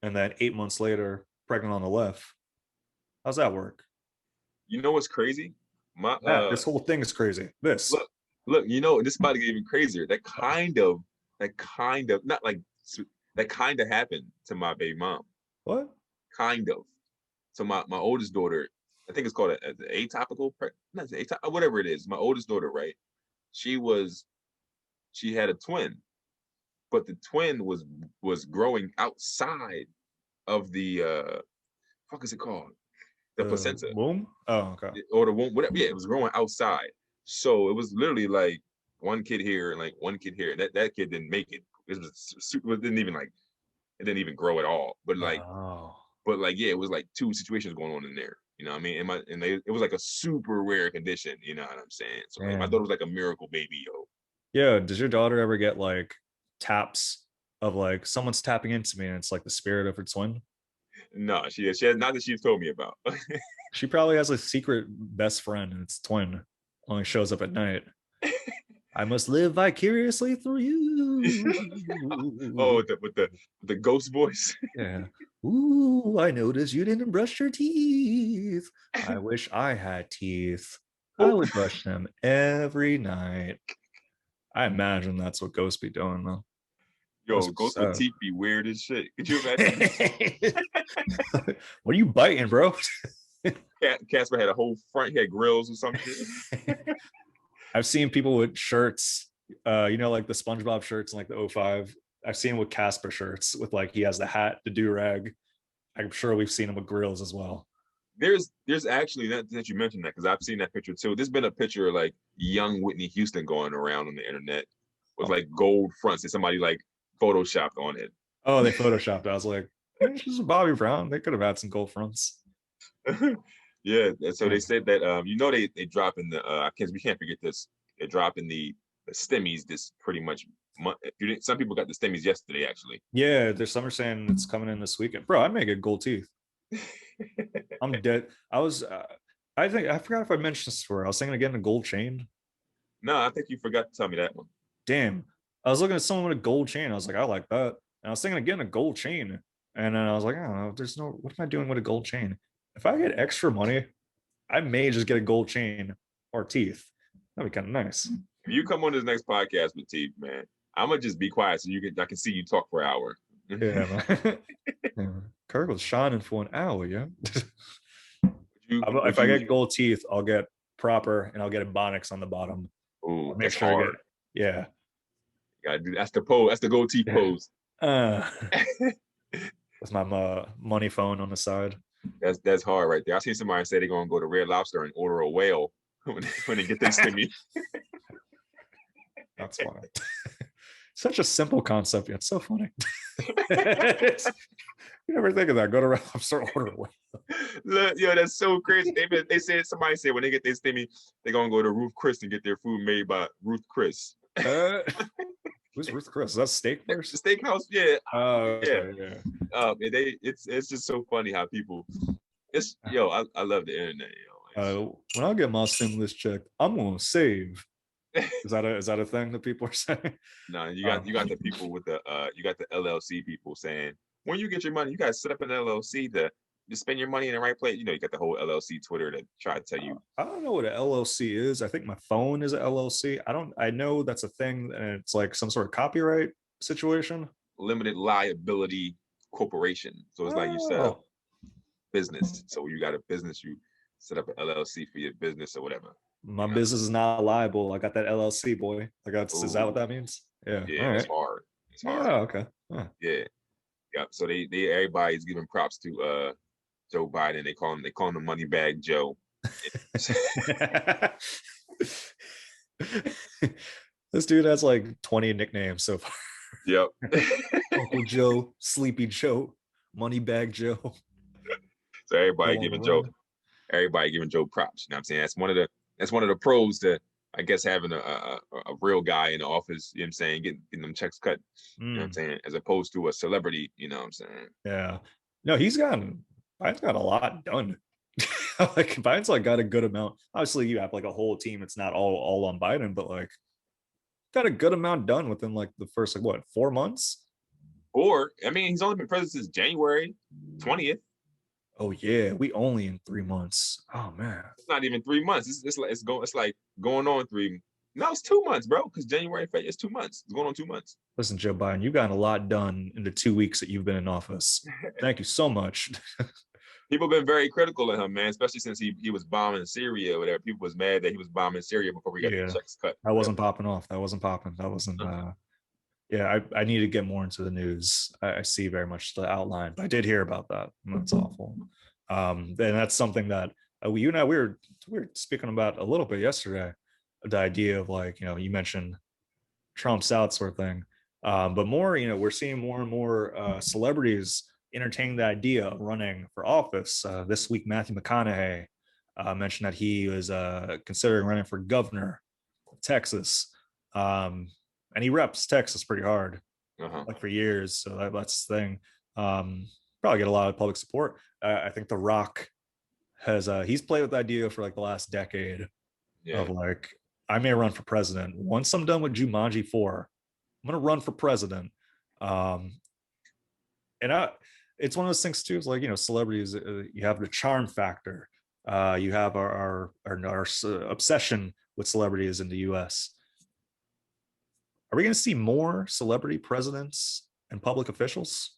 [SPEAKER 2] and then 8 months later, pregnant on the left. How's that work?
[SPEAKER 1] You know what's crazy?
[SPEAKER 2] This whole thing is crazy. This
[SPEAKER 1] look. This is about to get even crazier. That kind of happened to my baby mom.
[SPEAKER 2] What?
[SPEAKER 1] Kind of. So my oldest daughter, I think it's called a atopical, not whatever it is. My oldest daughter, right? She had a twin, but the twin was growing outside of the fuck is it called? The
[SPEAKER 2] The
[SPEAKER 1] placenta
[SPEAKER 2] womb? Oh, okay.
[SPEAKER 1] or the womb, whatever. Yeah, it was growing outside. So it was literally like one kid here and like one kid here. That kid didn't make it. It was super. It didn't even grow at all.
[SPEAKER 2] Oh.
[SPEAKER 1] But like yeah, it was like two situations going on in there. You know what I mean? It was like a super rare condition. You know what I'm saying? So like my
[SPEAKER 2] Man.
[SPEAKER 1] daughter was like a miracle baby, yo.
[SPEAKER 2] Yeah, does your daughter ever get like taps of like someone's tapping into me and it's like the spirit of her twin?
[SPEAKER 1] No, she has not that she's told me about.
[SPEAKER 2] She probably has a secret best friend and it's twin. Only shows up at night. I must live vicariously through you.
[SPEAKER 1] Oh, with the ghost voice.
[SPEAKER 2] Yeah. Ooh, I noticed you didn't brush your teeth. I wish I had teeth. I
[SPEAKER 1] Oh,
[SPEAKER 2] would brush them every night. I imagine that's what ghosts be doing though.
[SPEAKER 1] yo,
[SPEAKER 2] Must be
[SPEAKER 1] ghosts with
[SPEAKER 2] sad.
[SPEAKER 1] teeth be weird as shit. Could you imagine?
[SPEAKER 2] What are you biting, bro?
[SPEAKER 1] Casper had a whole front. He had grills or some shit.
[SPEAKER 2] I've seen people with shirts, like the SpongeBob shirts and like the '05. I've seen with Casper shirts with like he has the hat, the do rag. I'm sure we've seen him with grills as well.
[SPEAKER 1] There's actually that you mentioned that because I've seen that picture too. There's been a picture of like young Whitney Houston going around on the internet with
[SPEAKER 2] Oh,
[SPEAKER 1] like gold fronts that somebody like photoshopped on it.
[SPEAKER 2] oh, they photoshopped. I was like, she's a Bobby Brown. They could have had some gold fronts.
[SPEAKER 1] Yeah, so they
[SPEAKER 2] Man.
[SPEAKER 1] said that they drop in the we can't forget this. They're dropping the stimmies this pretty much month. Some people got the stimmies yesterday actually.
[SPEAKER 2] Yeah, there's some are saying it's coming in this weekend. Bro, I'd make it gold teeth. I'm dead. I think I forgot if I mentioned this before. I was thinking of getting a gold chain.
[SPEAKER 1] No, I think you forgot to tell me that one.
[SPEAKER 2] Damn. I was looking at someone with a gold chain. I was like, I like that. And I was thinking of getting a gold chain. And then I was like, I don't know, what am I doing with a gold chain? If I get extra money, I may just get a gold chain or teeth. That'd be kind of nice.
[SPEAKER 1] If you come on this next podcast with Teeth, man, I'm gonna just be quiet so I can see you talk for an hour.
[SPEAKER 2] Yeah, man. Yeah. Kirk was shining for an hour, yeah.
[SPEAKER 1] Would
[SPEAKER 2] If I
[SPEAKER 1] you?
[SPEAKER 2] get gold teeth, I'll get proper and I'll get Ebonics on the bottom.
[SPEAKER 1] Oh,
[SPEAKER 2] I'll make
[SPEAKER 1] that's
[SPEAKER 2] sure I
[SPEAKER 1] hard.
[SPEAKER 2] get, yeah.
[SPEAKER 1] You gotta do that's the pose. That's the gold teeth
[SPEAKER 2] Yeah.
[SPEAKER 1] pose.
[SPEAKER 2] With my money phone on the side.
[SPEAKER 1] That's hard right there. I seen somebody say they're gonna go to Red Lobster and order a whale when they get their stimmy.
[SPEAKER 2] That's funny. Such a simple concept, yet so funny. You never think of that. Go to Red Lobster, order a whale.
[SPEAKER 1] Yo, that's so crazy. Somebody said when they get their stimmy, they're gonna go to Ruth Chris and get their food made by Ruth Chris.
[SPEAKER 2] Who's Ruth Chris? Is that steak
[SPEAKER 1] The
[SPEAKER 2] first?
[SPEAKER 1] steakhouse, yeah.
[SPEAKER 2] Oh,
[SPEAKER 1] Yeah.
[SPEAKER 2] okay, yeah.
[SPEAKER 1] It's just so funny how people I love the internet,
[SPEAKER 2] When I get my stimulus check, I'm gonna save. Is that a thing that people are saying?
[SPEAKER 1] No, you got the people with you got the LLC people saying when you get your money, you guys set up an LLC to spend your money in the right place. You got the whole LLC Twitter that try to tell you.
[SPEAKER 2] I don't know what an LLC is. I think my phone is an LLC. I know that's a thing, and it's like some sort of copyright situation.
[SPEAKER 1] Limited liability corporation. So it's like you set up business. So you got a business, you set up an LLC for your business or whatever.
[SPEAKER 2] My business is not liable. I got that LLC, boy. Is that what that means? Yeah.
[SPEAKER 1] Yeah,
[SPEAKER 2] all right.
[SPEAKER 1] it's hard. It's hard.
[SPEAKER 2] Oh, okay. Huh.
[SPEAKER 1] Yeah. Yeah. So they everybody's giving props to Joe Biden. They call him the money bag Joe.
[SPEAKER 2] This dude has like 20 nicknames so far.
[SPEAKER 1] Yep.
[SPEAKER 2] Uncle Joe, Sleepy Joe, Moneybag Joe.
[SPEAKER 1] So everybody giving Joe props. You know what I'm saying? That's one of the pros to, I guess, having a real guy in the office, you know what I'm saying, getting them checks cut, you know what I'm saying, as opposed to a celebrity, you know what I'm saying?
[SPEAKER 2] Yeah. No, Biden's got a lot done. Like Biden's like got a good amount. Obviously, you have like a whole team. It's not all on Biden, but like got a good amount done within like the first 4 months.
[SPEAKER 1] Or I mean, he's only been president since January 20th.
[SPEAKER 2] Oh yeah, we only in 3 months. Oh man,
[SPEAKER 1] it's not even 3 months. It's like going on No, it's 2 months, bro. Because January, February, it's 2 months. It's going on 2 months.
[SPEAKER 2] Listen, Joe Biden, you've gotten a lot done in the 2 weeks that you've been in office. Thank you so much.
[SPEAKER 1] People have been very critical of him, man, especially since he was bombing Syria or whatever. People was mad that he was bombing Syria before we got the
[SPEAKER 2] Yeah,
[SPEAKER 1] checks cut.
[SPEAKER 2] that wasn't popping off. That wasn't popping. That wasn't. Yeah, I need to get more into the news. I see very much the outline, but I did hear about that. And that's awful. And that's something that you and I we were speaking about a little bit yesterday. The idea of like, you mentioned Trump's out sort of thing, but more, we're seeing more and more celebrities entertaining the idea of running for office. This week, Matthew McConaughey mentioned that he was considering running for governor of Texas. And he reps Texas pretty hard, like for years. So that's the thing. Probably get a lot of public support. I think The Rock has he's played with the idea for like the last decade of like, I may run for president once I'm done with Jumanji 4. I'm gonna run for president. It's one of those things too. It's like, celebrities. You have the charm factor. You have our obsession with celebrities in the U.S. Are we going to see more celebrity presidents and public officials?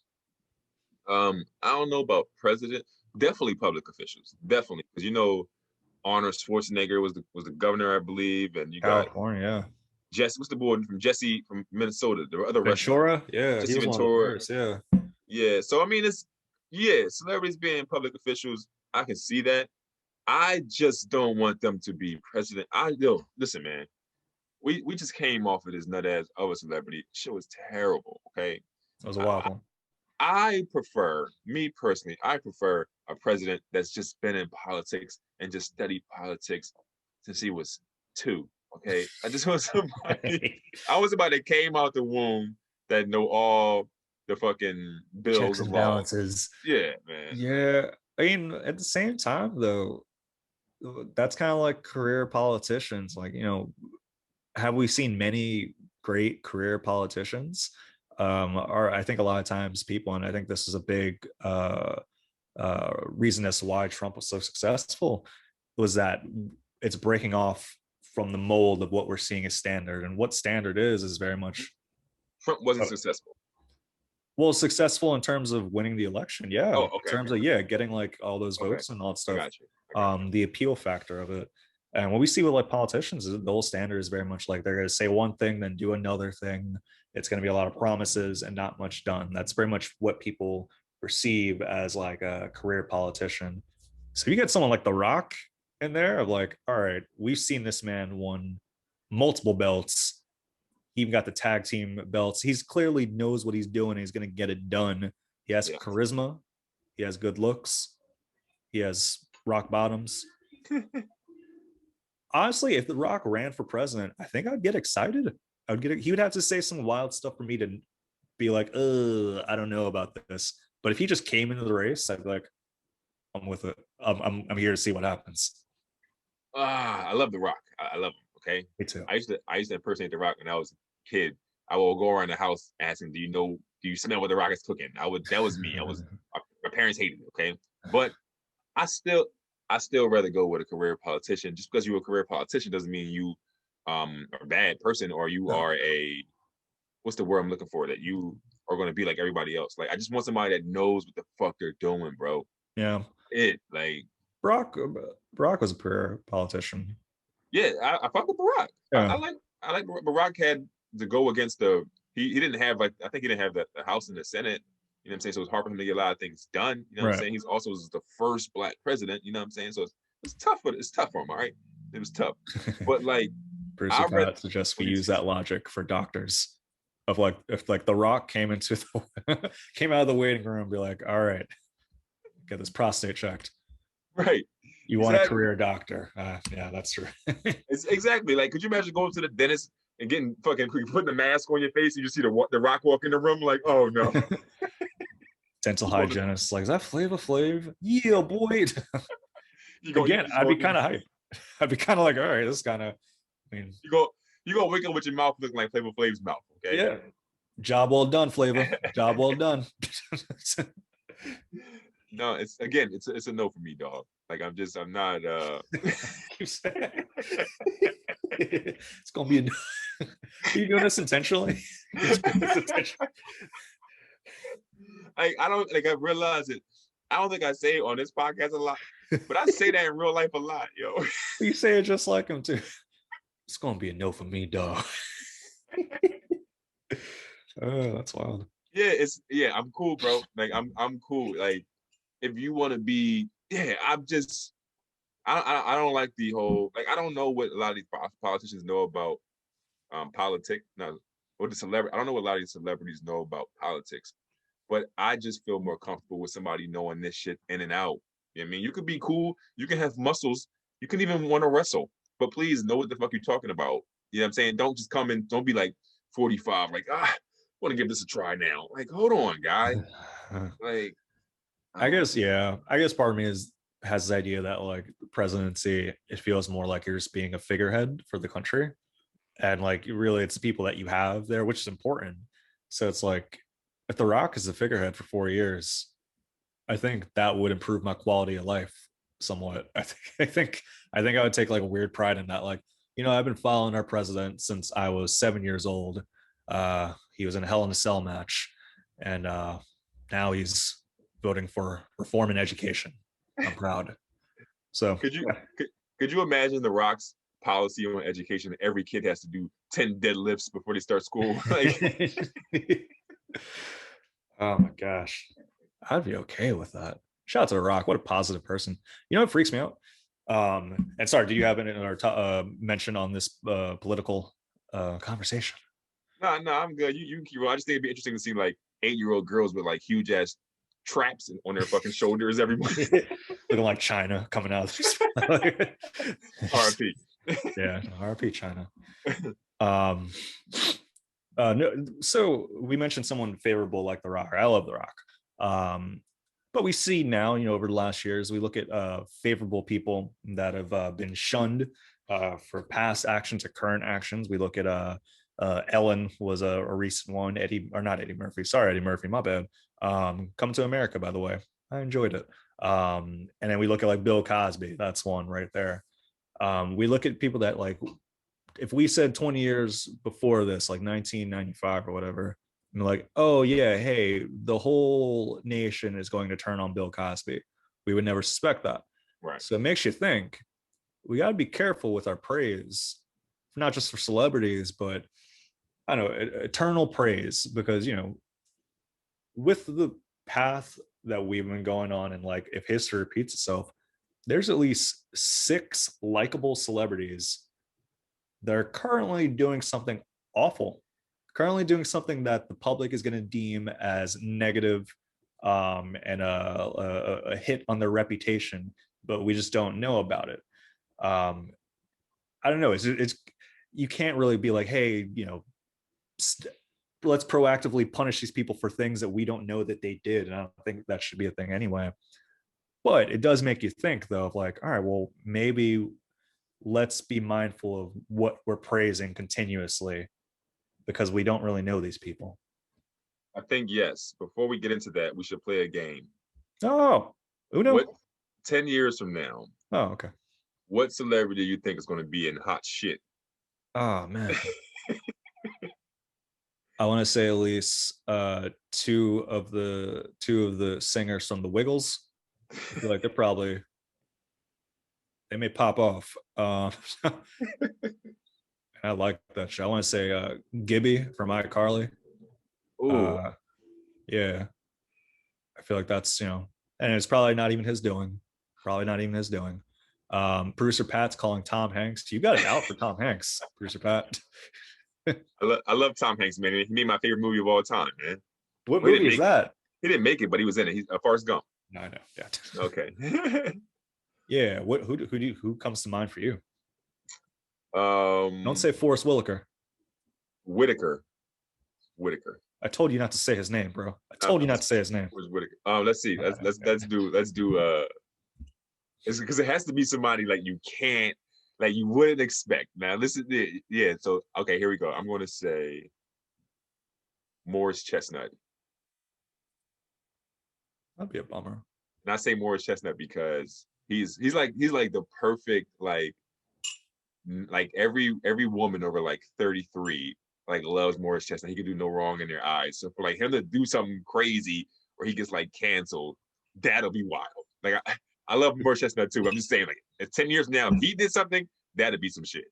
[SPEAKER 1] I don't know about president. Definitely public officials. Definitely, because Arnold Schwarzenegger was the governor, I believe, and you got
[SPEAKER 2] California, yeah.
[SPEAKER 1] Jesse. What's the boy from Jesse from Minnesota? The other
[SPEAKER 2] Ventura, yeah,
[SPEAKER 1] Jesse
[SPEAKER 2] he was
[SPEAKER 1] Ventura.
[SPEAKER 2] one of the first, yeah.
[SPEAKER 1] Yeah. So I mean, celebrities being public officials. I can see that. I just don't want them to be president. Listen, man. We just came off of this nut ass of a celebrity. Shit was terrible. Okay.
[SPEAKER 2] That was a wild one.
[SPEAKER 1] Me personally, I prefer a president that's just been in politics and just studied politics since he was 2. Okay. I just want somebody. I want somebody that came out the womb that know all the fucking bills
[SPEAKER 2] checks and balances.
[SPEAKER 1] Yeah, man.
[SPEAKER 2] Yeah. I mean, at the same time, though, that's kind of like career politicians. Like, have we seen many great career politicians? Or I think a lot of times people, and I think this is a big reason as to why Trump was so successful, was that it's breaking off from the mold of what we're seeing as standard. And what standard is very much
[SPEAKER 1] Trump wasn't successful.
[SPEAKER 2] Well, successful in terms of winning the election, yeah.
[SPEAKER 1] Oh, okay,
[SPEAKER 2] in terms of getting like all those votes and all that stuff.
[SPEAKER 1] I got
[SPEAKER 2] you. The appeal factor of it. And what we see with like politicians, the whole standard is very much like they're going to say one thing, then do another thing. It's going to be a lot of promises and not much done. That's very much what people perceive as like a career politician. So you get someone like The Rock in there of like, all right, we've seen this man won multiple belts. He even got the tag team belts. He's clearly knows what he's doing. He's going to get it done. He has charisma. He has good looks. He has rock bottoms. Honestly, if The Rock ran for president, I think I'd get excited. He would have to say some wild stuff for me to be like, I don't know about this. But if he just came into the race, I'd be like, I'm with it. I'm here to see what happens.
[SPEAKER 1] I love The Rock. I love him. Okay.
[SPEAKER 2] Me too.
[SPEAKER 1] I used to impersonate The Rock when I was a kid. I will go around the house asking, do you smell what The Rock is cooking? That was me. My parents hated it. Okay. But I still rather go with a career politician. Just because you're a career politician doesn't mean you are a bad person or you are what's the word I'm looking for, that you are going to be like everybody else. Like, I just want somebody that knows what the fuck they're doing, bro.
[SPEAKER 2] Yeah. Barack was a career politician.
[SPEAKER 1] Yeah, I fuck with Barack. Yeah. I like Barack had to go against he didn't have I think he didn't have the House and the Senate. You know what I'm saying? So it's hard for him to get a lot of things done. You know what I'm saying? He's also the first Black president. You know what I'm saying? So it's tough for him. All right, it was tough. But like,
[SPEAKER 2] Bruce suggests we use that logic for doctors. Of like, if like The Rock came out of the waiting room and be like, all right, get this prostate checked.
[SPEAKER 1] Right.
[SPEAKER 2] You want a career doctor? Yeah, that's true.
[SPEAKER 1] It's exactly like, could you imagine going to the dentist and getting putting a mask on your face and you see the Rock walk in the room like, oh no.
[SPEAKER 2] Dental hygienist like, is that Flavor Flav? Yeah, boy. Again, I'd be kind of hyped. I'd be kind of like, all right, this kind of. I mean,
[SPEAKER 1] you go wake up with your mouth looking like Flavor Flav's mouth. Okay.
[SPEAKER 2] Yeah. Job well done, Flavor. Job well done.
[SPEAKER 1] No, it's a no for me, dog. Like I'm not.
[SPEAKER 2] Keep saying it's gonna be. Are you doing this intentionally? You're doing this intentionally?
[SPEAKER 1] I don't like. I realize it. I don't think I say it on this podcast a lot, but I say that in real life a lot, yo.
[SPEAKER 2] You say it just like him too. It's gonna be a no for me, dog. Oh, that's wild.
[SPEAKER 1] Yeah, I'm cool, bro. Like I'm cool. Like if you want to be, yeah, I don't like the whole like I don't know what a lot of these politicians know about politics. No, or the celebrity. I don't know what a lot of these celebrities know about politics, but I just feel more comfortable with somebody knowing this shit in and out. You know what I mean, you could be cool, you can have muscles, you can even want to wrestle, but please know what the fuck you're talking about. You know what I'm saying? Don't just come in, don't be like 45, like, want to give this a try now. Like, hold on, guy. Like,
[SPEAKER 2] I guess, yeah. I guess part of me has this idea that like the presidency, it feels more like you're just being a figurehead for the country. And like really it's the people that you have there, which is important. So it's like if The Rock is the figurehead for 4 years, I think that would improve my quality of life somewhat. I think I would take like a weird pride in that. Like, I've been following our president since I was 7 years old. He was in a Hell in a Cell match, and now he's voting for reform in education. I'm proud. So
[SPEAKER 1] could you could you imagine The Rock's policy on education? Every kid has to do 10 deadlifts before they start school. Like,
[SPEAKER 2] oh my gosh, I'd be okay with that. Shout out to The Rock. What a positive person. You know what freaks me out? And sorry, do you have another mention on this political conversation?
[SPEAKER 1] no, I'm good. You keep. I just think it'd be interesting to see like 8-year-old girls with like huge ass traps on their fucking shoulders every morning.
[SPEAKER 2] Looking like China coming out.
[SPEAKER 1] RP.
[SPEAKER 2] Yeah, RP China. No, so we mentioned someone favorable like The Rock. I love The Rock. But we see now, over the last years, we look at favorable people that have been shunned for past actions or current actions. We look at Ellen was a recent one. Eddie Murphy, my bad. Come to America, by the way. I enjoyed it. And then we look at like Bill Cosby. That's one right there. We look at people that like, if we said 20 years before this, like 1995 or whatever, and like, oh yeah, hey, the whole nation is going to turn on Bill Cosby, we would never suspect that.
[SPEAKER 1] Right.
[SPEAKER 2] So it makes you think we got to be careful with our praise, not just for celebrities, but I don't know, eternal praise, because with the path that we've been going on, and like if history repeats itself, there's at least 6 likable celebrities that are currently doing something awful, currently doing something that the public is going to deem as negative, and a hit on their reputation, but we just don't know about it. I don't know. It's you can't really be like, hey, let's proactively punish these people for things that we don't know that they did. And I don't think that should be a thing anyway. But it does make you think, though, of like, all right, well, maybe let's be mindful of what we're praising continuously, because we don't really know these people.
[SPEAKER 1] I think yes. Before we get into that, we should play a game.
[SPEAKER 2] Oh, Uno?
[SPEAKER 1] What 10 years from now?
[SPEAKER 2] Oh, okay.
[SPEAKER 1] What celebrity do you think is going to be in hot shit?
[SPEAKER 2] Oh man. I want to say at least two of the singers from the Wiggles. I feel like they may pop off. I like that show. I want to say Gibby from iCarly.
[SPEAKER 1] Ooh.
[SPEAKER 2] Yeah. I feel like that's, and it's probably not even his doing. Producer Pat's calling Tom Hanks. You got it out for Tom Hanks, Producer Pat.
[SPEAKER 1] I love Tom Hanks, man. He made my favorite movie of all time, man.
[SPEAKER 2] What movie is that?
[SPEAKER 1] He didn't make it, but he was in it. He's Forrest Gump.
[SPEAKER 2] No, I know. Yeah.
[SPEAKER 1] Okay.
[SPEAKER 2] Yeah. Who comes to mind for you? Don't say Forrest
[SPEAKER 1] Whitaker.
[SPEAKER 2] I told you not to say his name, bro. I told you not to say his name.
[SPEAKER 1] Where's Whitaker? Let's see. Let's do. It's because it has to be somebody like you can't, like you wouldn't expect. Now listen, yeah. So okay, here we go. I'm going to say Morris Chestnut.
[SPEAKER 2] That'd be a bummer.
[SPEAKER 1] And I say Morris Chestnut because he's like the perfect like every woman over like 33 like loves Morris Chestnut. He can do no wrong in their eyes. So for like him to do something crazy where he gets like canceled, that'll be wild. Like I love Morris Chestnut too. I'm just saying, like, in 10 years from now, if he did something, that'd be some shit.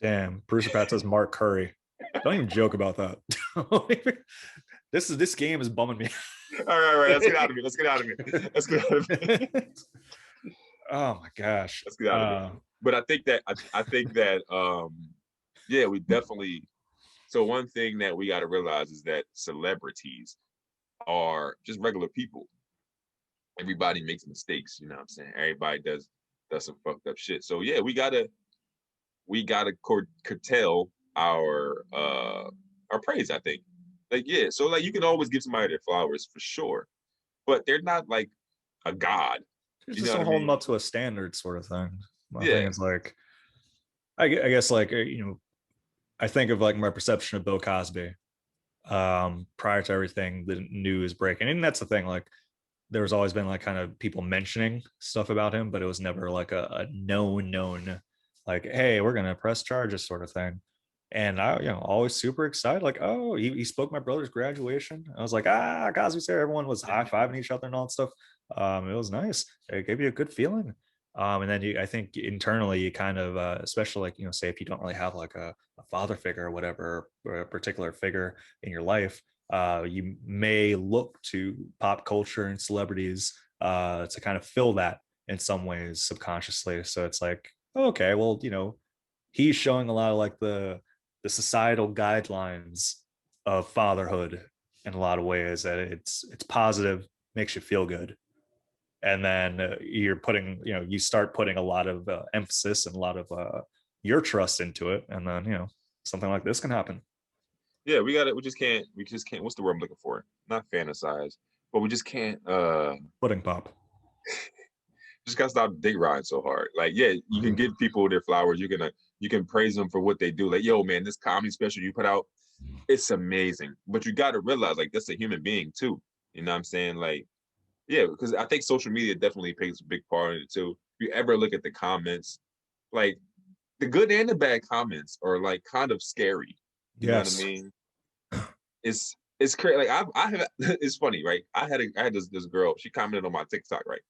[SPEAKER 2] Damn, Bruce Pat says Mark Curry. Don't even joke about that. This game is bumming me.
[SPEAKER 1] All right. Let's get out of it.
[SPEAKER 2] Oh my gosh.
[SPEAKER 1] Let's get out of it. But I think that yeah, we definitely. So one thing that we got to realize is that celebrities are just regular people. Everybody makes mistakes, you know what I'm saying? Everybody does some fucked up shit. So yeah, we gotta curtail our praise, I think. Like, yeah, so like you can always give somebody their flowers for sure, but they're not like a god.
[SPEAKER 2] It's
[SPEAKER 1] You
[SPEAKER 2] just
[SPEAKER 1] know
[SPEAKER 2] don't
[SPEAKER 1] what I
[SPEAKER 2] hold
[SPEAKER 1] mean?
[SPEAKER 2] them up to a standard sort of thing. My
[SPEAKER 1] Yeah.
[SPEAKER 2] thing is like, I guess like, I think of like my perception of Bill Cosby prior to everything, the news breaking. And that's the thing, like there's always been like kind of people mentioning stuff about him, but it was never like a known like, hey, we're gonna press charges sort of thing. And I, always super excited, like, oh, he spoke my brother's graduation. I was like, Cosby's there. Everyone was high-fiving each other and all that stuff. It was nice. It gave you a good feeling. And then I think internally you kind of, especially like, say if you don't really have like a father figure or whatever, or a particular figure in your life, you may look to pop culture and celebrities to kind of fill that in some ways subconsciously. So it's like, okay, well, he's showing a lot of like the societal guidelines of fatherhood in a lot of ways, that it's positive, makes you feel good. And then you're putting, you start putting a lot of emphasis and a lot of your trust into it. And then, something like this can happen.
[SPEAKER 1] Yeah, we just can't, what's the word I'm looking for? Not fantasize, but we just can't,
[SPEAKER 2] pudding pop.
[SPEAKER 1] Just gotta stop dick riding so hard. Like, yeah, you can give people their flowers. You can praise them for what they do. Like, yo, man, this comedy special you put out, it's amazing. But you got to realize, like, that's a human being too. You know what I'm saying? Like, yeah, because I think social media definitely plays a big part in it too. If you ever look at the comments, like the good and the bad comments are like kind of scary. You know what I mean? It's crazy. Like I have. It's funny, right? I had this girl. She commented on my TikTok, right?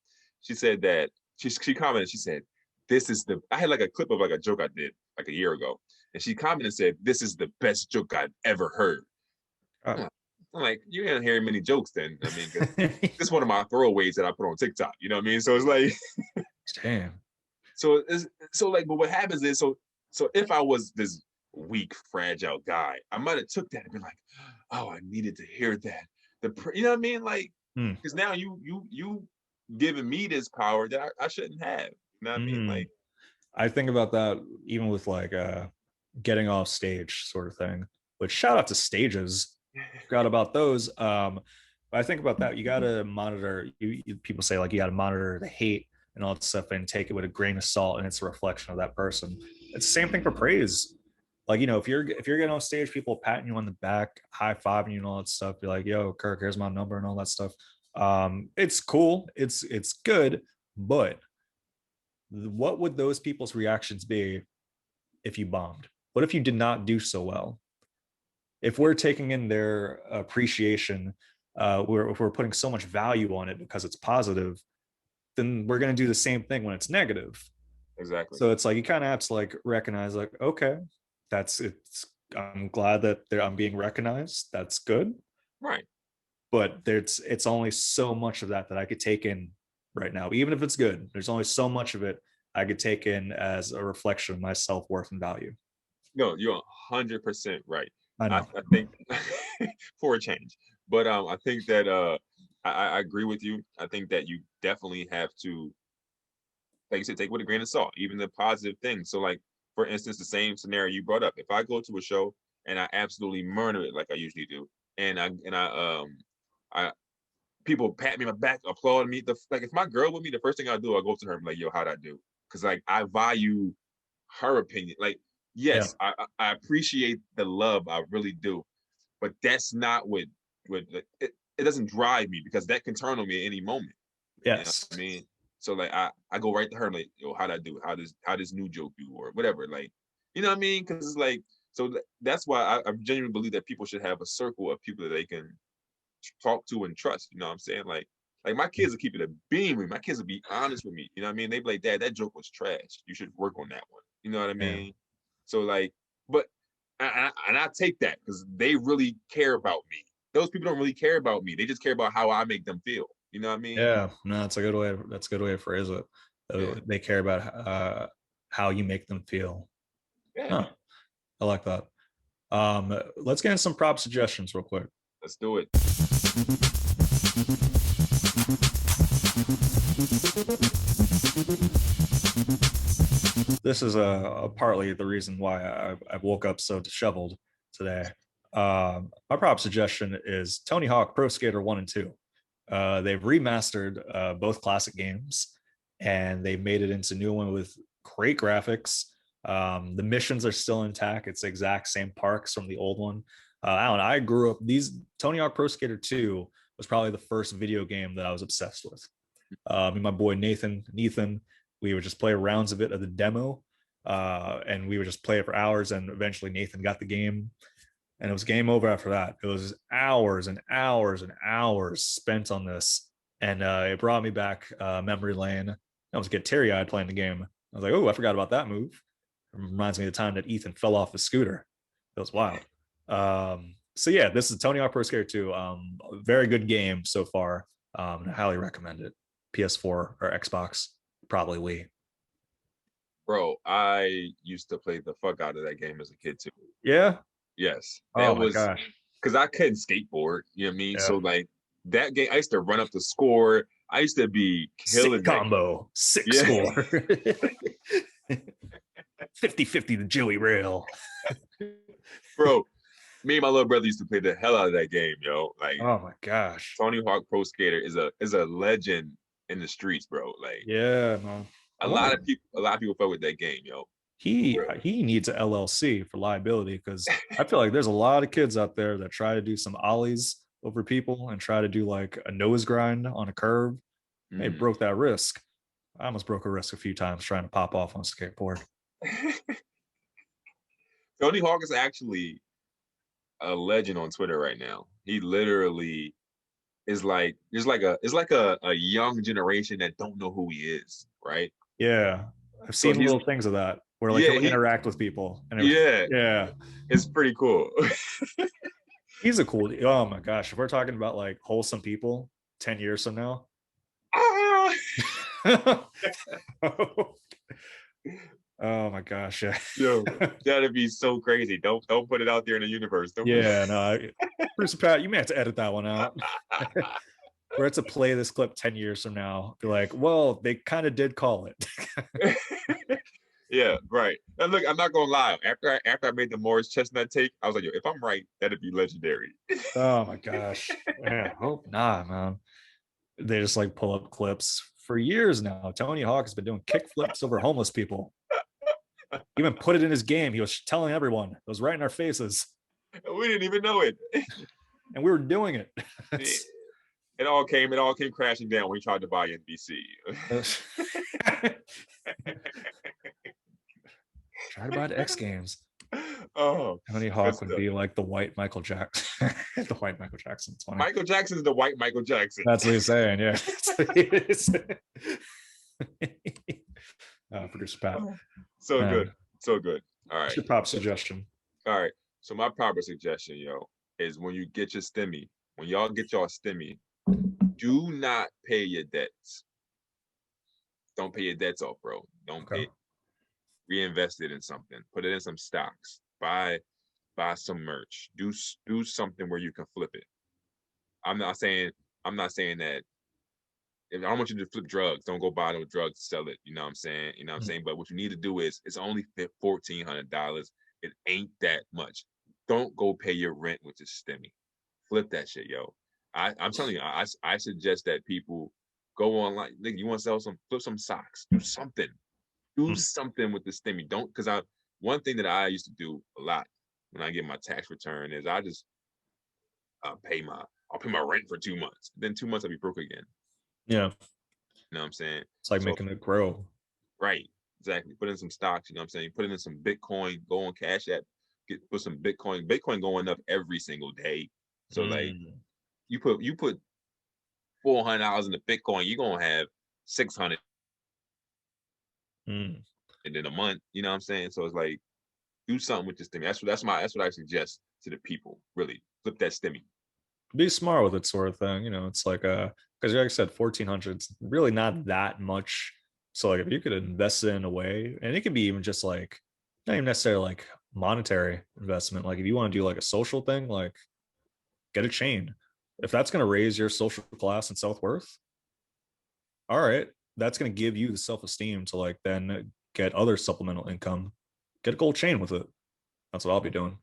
[SPEAKER 1] She said that she commented. She said, "This is the." I had like a clip of like a joke I did like a year ago, and she commented and said, "This is the best joke I've ever heard." I'm like, you ain't hearing many jokes then. I mean, this is one of my throwaways that I put on TikTok. You know what I mean? So it's like,
[SPEAKER 2] damn.
[SPEAKER 1] So like, but what happens is, so if I was this weak, fragile guy, I might have took that and been like, oh, I needed to hear that. You know what I mean? Like, because now you giving me this power that I shouldn't have. You know what I mean? Like,
[SPEAKER 2] I think about that even with like getting off stage sort of thing. Which, shout out to stages. Forgot about those. But I think about that. You got to monitor. People say like you got to monitor the hate and all that stuff and take it with a grain of salt, and it's a reflection of that person. It's the same thing for praise. Like, if you're getting on stage, people patting you on the back, high fiving you and all that stuff. Be like, yo, Kirk, here's my number and all that stuff. It's cool. It's good. But what would those people's reactions be if you bombed? What if you did not do so well? If we're taking in their appreciation, if we're putting so much value on it because it's positive, then we're going to do the same thing when it's negative.
[SPEAKER 1] Exactly.
[SPEAKER 2] So it's like you kind of have to like recognize, like, okay, I'm glad that I'm being recognized. That's good.
[SPEAKER 1] Right.
[SPEAKER 2] But it's only so much of that I could take in right now. Even if it's good, there's only so much of it I could take in as a reflection of my self-worth and value.
[SPEAKER 1] No, you're 100% right.
[SPEAKER 2] I know.
[SPEAKER 1] I think for a change, but I think that I agree with you. I think that you definitely have to, like you said, take with a grain of salt, even the positive things. So, like, for instance, the same scenario you brought up. If I go to a show and I absolutely murder it like I usually do, and I people pat me on my back, applaud me. Like, if my girl with me, the first thing I do, I go to her and be like, yo, how'd I do? Because like I value her opinion. Like, yes, yeah. I appreciate the love, I really do, but that's not what it doesn't drive me, because that can turn on me at any moment.
[SPEAKER 2] Yes.
[SPEAKER 1] I mean? So like I go right to her like, yo, how'd I do? How this new joke do or whatever? Like, you know what I mean? Because it's like, so that's why I genuinely believe that people should have a circle of people that they can talk to and trust. You know what I'm saying? Like my kids will keep it a beam with me. My kids will be honest with me. You know what I mean? They be like, Dad, that joke was trash. You should work on that one. You know what I
[SPEAKER 2] Yeah.
[SPEAKER 1] mean? So like, but and I take that because they really care about me. Those people don't really care about me. They just care about how I make them feel. You know what I mean?
[SPEAKER 2] Yeah. No, that's a good way. That's a good way to phrase it.
[SPEAKER 1] Yeah.
[SPEAKER 2] They care about how you make them feel.
[SPEAKER 1] Yeah.
[SPEAKER 2] Huh. I like that. Let's get in some prop suggestions real quick.
[SPEAKER 1] Let's do it.
[SPEAKER 2] This is partly the reason why I woke up so disheveled today. My prop suggestion is Tony Hawk Pro Skater 1 and 2. They've remastered both classic games and they made it into new one with great graphics. The missions are still intact. It's the exact same parks from the old one. I don't know. I grew up, these Tony Hawk Pro Skater 2 was probably the first video game that I was obsessed with. Me and my boy Nathan, we would just play rounds of it of the demo, and we would just play it for hours. And eventually Nathan got the game, and it was game over after that. It was hours and hours and hours spent on this, and it brought me back memory lane. I was get teary eyed playing the game. I was like, oh, I forgot about that move. It reminds me of the time that Ethan fell off his scooter. It was wild. So yeah, this is Tony Hawk Pro Skater 2. Very good game so far. I highly recommend it. PS4 or Xbox, probably Wii.
[SPEAKER 1] Bro, I used to play the fuck out of that game as a kid too.
[SPEAKER 2] Yeah.
[SPEAKER 1] Yes.
[SPEAKER 2] Oh
[SPEAKER 1] That
[SPEAKER 2] my
[SPEAKER 1] was
[SPEAKER 2] gosh.
[SPEAKER 1] because I couldn't skateboard. You know what I mean?
[SPEAKER 2] Yeah.
[SPEAKER 1] So like that game, I used to run up the score. I used to be killing
[SPEAKER 2] Sick
[SPEAKER 1] that.
[SPEAKER 2] combo. Sick
[SPEAKER 1] Yeah.
[SPEAKER 2] score. 50-50 the Joey rail.
[SPEAKER 1] Bro, me and my little brother used to play the hell out of that game, yo. Like
[SPEAKER 2] Oh my gosh.
[SPEAKER 1] Tony Hawk Pro Skater is a legend in the streets, bro. Like
[SPEAKER 2] Yeah, man.
[SPEAKER 1] a lot of people fuck with that game, yo.
[SPEAKER 2] He needs an LLC for liability because I feel like there's a lot of kids out there that try to do some ollies over people and try to do like a nose grind on a curve. They broke that wrist. I almost broke a wrist a few times trying to pop off on a skateboard.
[SPEAKER 1] Tony Hawk is actually a legend on Twitter right now. He literally is like it's like a young generation that don't know who he is, right?
[SPEAKER 2] Yeah, I've
[SPEAKER 1] So
[SPEAKER 2] seen little things of that where like
[SPEAKER 1] yeah,
[SPEAKER 2] he'll interact with people and
[SPEAKER 1] yeah,
[SPEAKER 2] yeah,
[SPEAKER 1] it's pretty cool.
[SPEAKER 2] he's a cool. Oh my gosh, if we're talking about like wholesome people 10 years from now. Oh my gosh, yeah.
[SPEAKER 1] Yo, that'd be so crazy. Don't put it out there in the universe.
[SPEAKER 2] Yeah, no, Bruce Pratt, you may have to edit that one out. We're to play this clip 10 years from now. Be like, well, they kind of did call it.
[SPEAKER 1] Yeah, right. And look, I'm not gonna lie. After I made the Morris Chestnut take, I was like, yo, if I'm right, that'd be legendary.
[SPEAKER 2] Oh my gosh. Man, hope not, man. They just like pull up clips for years now. Tony Hawk has been doing kick flips over homeless people. He even put it in his game. He was telling everyone. It was right in our faces.
[SPEAKER 1] We didn't even know it.
[SPEAKER 2] And we were doing it.
[SPEAKER 1] It all came crashing down when we tried to buy NBC.
[SPEAKER 2] Try to buy the X Games.
[SPEAKER 1] Oh,
[SPEAKER 2] Tony Hawk would be like the white Michael Jackson. The white Michael Jackson. It's funny.
[SPEAKER 1] Michael Jackson's the white Michael Jackson.
[SPEAKER 2] That's what he's saying. Yeah. Producer Pat.
[SPEAKER 1] So good. So good. All right.
[SPEAKER 2] What's your pop suggestion?
[SPEAKER 1] All right. So my proper suggestion, yo, is when you get your stimmy, when y'all get y'all stimmy, do not pay your debts. Don't pay your debts off, bro. Don't pay. Reinvest it in something. Put it in some stocks. Buy some merch. Do something where you can flip it. I'm not saying that if I don't want you to flip drugs, don't go buy no drugs, sell it. You know what I'm saying? You know what I'm saying? But what you need to do is it's only $1,400. It ain't that much. Don't go pay your rent with your stimmy. Flip that shit, yo. I'm telling you, I suggest that people go online. Like, you want to flip some socks, do something. Do something with the stimmy. Don't, because one thing that I used to do a lot when I get my tax return is I just I'll pay my rent for 2 months. Then 2 months I'll be broke again.
[SPEAKER 2] Yeah.
[SPEAKER 1] You know what I'm saying?
[SPEAKER 2] It's like
[SPEAKER 1] So
[SPEAKER 2] making it grow.
[SPEAKER 1] right, exactly. Put in some stocks. You know what I'm saying? Put in some Bitcoin. Go on Cash App. Put some Bitcoin. Bitcoin going up every single day. So like
[SPEAKER 2] Mm,
[SPEAKER 1] you put $400 into Bitcoin, you're gonna have 600
[SPEAKER 2] mm.
[SPEAKER 1] in a month. You know what I'm saying? So it's like do something with this thing. That's what I suggest to the people. Really flip that stimmy.
[SPEAKER 2] Be smart with it, sort of thing. You know, it's like because like I said, 1400's really not that much. So like if you could invest it in a way, and it could be even just like not even necessarily like monetary investment. Like if you want to do like a social thing, like get a chain. If that's going to raise your social class and self-worth, all right, that's going to give you the self-esteem to like then get other supplemental income. Get a gold chain with it. That's what I'll be doing.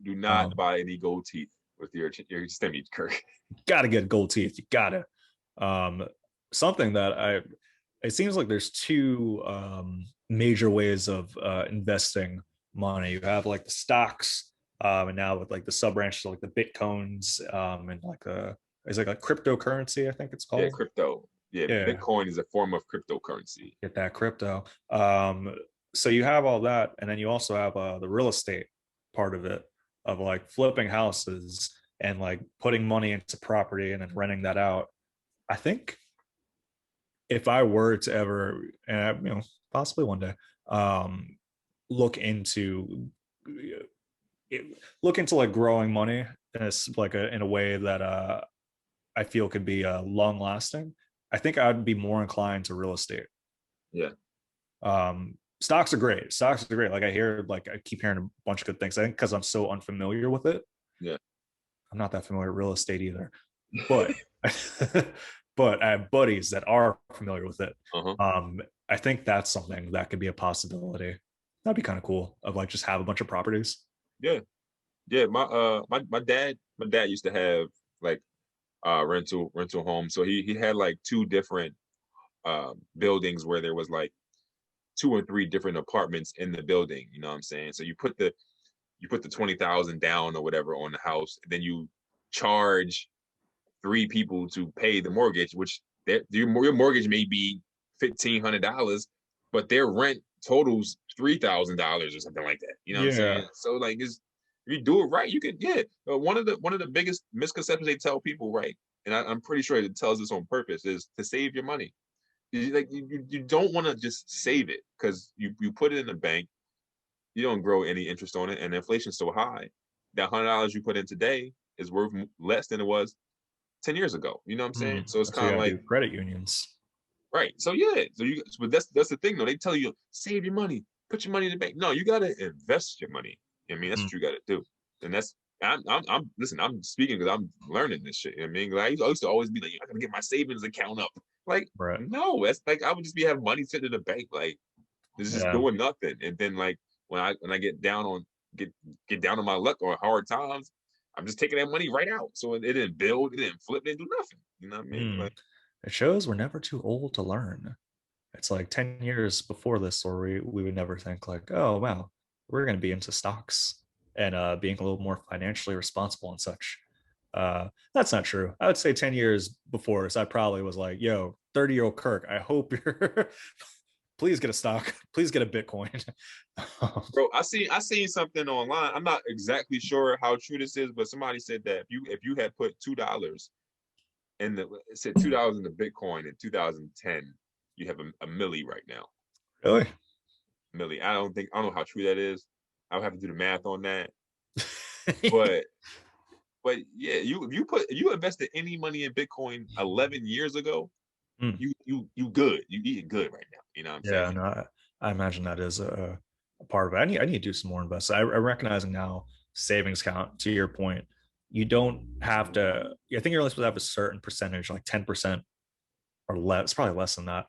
[SPEAKER 1] Do not
[SPEAKER 2] Um,
[SPEAKER 1] buy any gold teeth with your stimmy, Kirk.
[SPEAKER 2] gotta get gold teeth. You gotta. Um, something that it seems like there's two major ways of investing money. You have like the stocks, and now with like the sub branches, like the bitcoins, and like is like a cryptocurrency, I think it's
[SPEAKER 1] Yeah,
[SPEAKER 2] called.
[SPEAKER 1] crypto. Yeah,
[SPEAKER 2] Yeah,
[SPEAKER 1] Bitcoin is a form of cryptocurrency.
[SPEAKER 2] get that crypto. So you have all that, and then you also have the real estate part of it, of like flipping houses and like putting money into property and then renting that out. I think if I were to ever, possibly one day, um, look into look into like growing money in in a way that I feel could be long lasting. I think I'd be more inclined to real estate.
[SPEAKER 1] Yeah.
[SPEAKER 2] Stocks are great. Stocks are great. Like I keep hearing a bunch of good things. I think because I'm so unfamiliar with it,
[SPEAKER 1] Yeah.
[SPEAKER 2] I'm not that familiar with real estate either. But but I have buddies that are familiar with it.
[SPEAKER 1] Uh-huh.
[SPEAKER 2] I think that's something that could be a possibility. That'd be kind of cool of like just have a bunch of properties.
[SPEAKER 1] Yeah. Yeah. My dad used to have like rental home. So he had like two different buildings where there was like two or three different apartments in the building. You know what I'm saying? So you put the 20,000 down or whatever on the house, and then you charge three people to pay the mortgage, which your mortgage may be $1,500, but their rent totals $3,000 or something like that. You know what I'm
[SPEAKER 2] Yeah.
[SPEAKER 1] saying? So like, if you do it right, you can. Yeah. One of the biggest misconceptions they tell people, right? And I'm pretty sure it tells this on purpose, is to save your money. You don't want to just save it because you put it in the bank, you don't grow any interest on it, and inflation's so high that $100 you put in today is worth less than it was 10 years ago. You know what I'm saying? So it's
[SPEAKER 2] So you
[SPEAKER 1] kind of
[SPEAKER 2] gotta
[SPEAKER 1] like,
[SPEAKER 2] do credit unions.
[SPEAKER 1] right. So yeah. But that's the thing though. They tell you save your money, put your money in the bank. No, you gotta invest your money. I mean, that's
[SPEAKER 2] Mm,
[SPEAKER 1] what you gotta do. And I'm listen, I'm speaking because I'm learning this shit. I mean, like, I used to always be like, I gotta get my savings account up. Like,
[SPEAKER 2] right.
[SPEAKER 1] no, that's like I would just be having money sitting in the bank, like it's just
[SPEAKER 2] Yeah.
[SPEAKER 1] doing nothing. And then like when I get down on my luck or hard times, I'm just taking that money right out. So it didn't build, it didn't flip, it didn't do nothing. You know what I mean?
[SPEAKER 2] Mm.
[SPEAKER 1] Like,
[SPEAKER 2] It shows we're never too old to learn. It's like 10 years before this, or we would never think like, oh wow, we're gonna be into stocks and being a little more financially responsible and such. That's not true. I would say 10 years before this, I probably was like, yo, 30-year-old Kirk, I hope you're please get a stock, please get a Bitcoin.
[SPEAKER 1] bro, I seen something online. I'm not exactly sure how true this is, but somebody said that if you had put $2 in the it said $2 in the Bitcoin in 2010, you have a milli right now.
[SPEAKER 2] Really?
[SPEAKER 1] Milli. I don't know how true that is. I would have to do the math on that. But yeah, if you invested any money in Bitcoin 11 years ago,
[SPEAKER 2] Mm,
[SPEAKER 1] you good. You eating good right now. You know what I'm
[SPEAKER 2] yeah,
[SPEAKER 1] saying?
[SPEAKER 2] no, I imagine that is a part of it. I need to do some more investing. I'm recognizing now savings account, to your point, you don't have to, I think you're only supposed to have a certain percentage, like 10% or less, probably less than that,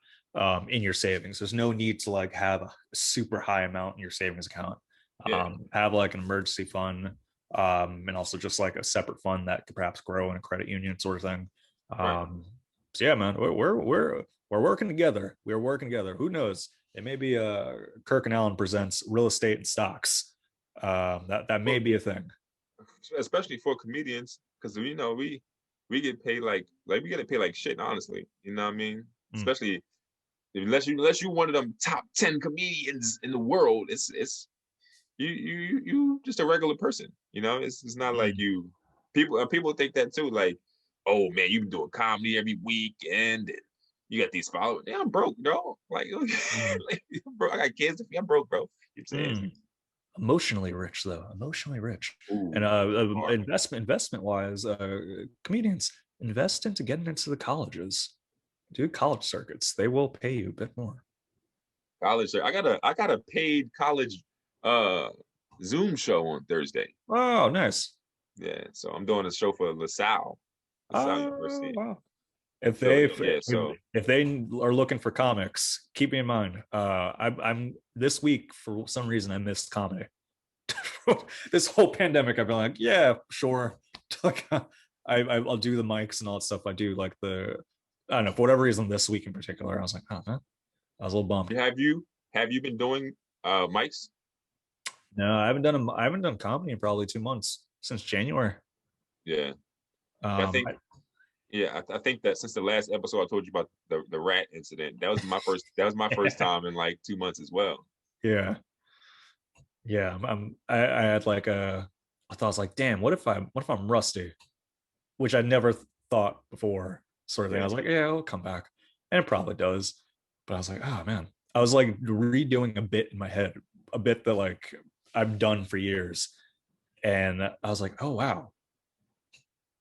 [SPEAKER 2] in your savings. There's no need to like have a super high amount in your savings account.
[SPEAKER 1] Yeah,
[SPEAKER 2] Have like an emergency fund, and also just like a separate fund that could perhaps grow in a credit union sort of thing.
[SPEAKER 1] right.
[SPEAKER 2] So yeah, man, we're working together. We're working together. Who knows? It may be Kirk and Allen presents real estate and stocks. That may
[SPEAKER 1] Well,
[SPEAKER 2] be a thing.
[SPEAKER 1] especially for comedians, because we get paid like we get paid like shit. Honestly, you know what I mean? especially unless you one of them top 10 comedians in the world. It's you just a regular person. You know, it's not like you. People think that too. Like, oh man, you been doing comedy every weekend. And you got these followers. Yeah, I'm broke, bro. Like, like bro, I got kids. I'm broke, bro. You know what I'm saying?
[SPEAKER 2] Emotionally rich though, emotionally rich.
[SPEAKER 1] Ooh,
[SPEAKER 2] And
[SPEAKER 1] hard.
[SPEAKER 2] investment wise, comedians invest into getting into the colleges, do college circuits. They will pay you a bit more.
[SPEAKER 1] College. I got a paid college Zoom show on Thursday.
[SPEAKER 2] Oh, nice.
[SPEAKER 1] Yeah, so I'm doing a show for LaSalle
[SPEAKER 2] Oh,
[SPEAKER 1] University.
[SPEAKER 2] wow. If
[SPEAKER 1] So
[SPEAKER 2] they
[SPEAKER 1] yeah, so
[SPEAKER 2] if they are looking for comics, keep me in mind. I'm this week for some reason I missed comedy. This whole pandemic, I've been like, yeah, sure. Like, I'll do the mics and all that stuff. I do like I don't know, for whatever reason this week in particular, I was like, oh man, I was a little bummed.
[SPEAKER 1] have you been doing mics?
[SPEAKER 2] No, I haven't done comedy in probably 2 months since January.
[SPEAKER 1] Yeah, I
[SPEAKER 2] Um,
[SPEAKER 1] think I think that since the last episode I told you about the rat incident, that was my first time in like 2 months as well.
[SPEAKER 2] yeah, yeah. I had like I thought I was like, damn, what if I'm rusty, which I never thought before, sort of thing. I was like, yeah, it'll come back, and it probably does. But I was like, oh man, I was like redoing a bit in my head, a bit that like I've done for years, and I was like, oh wow,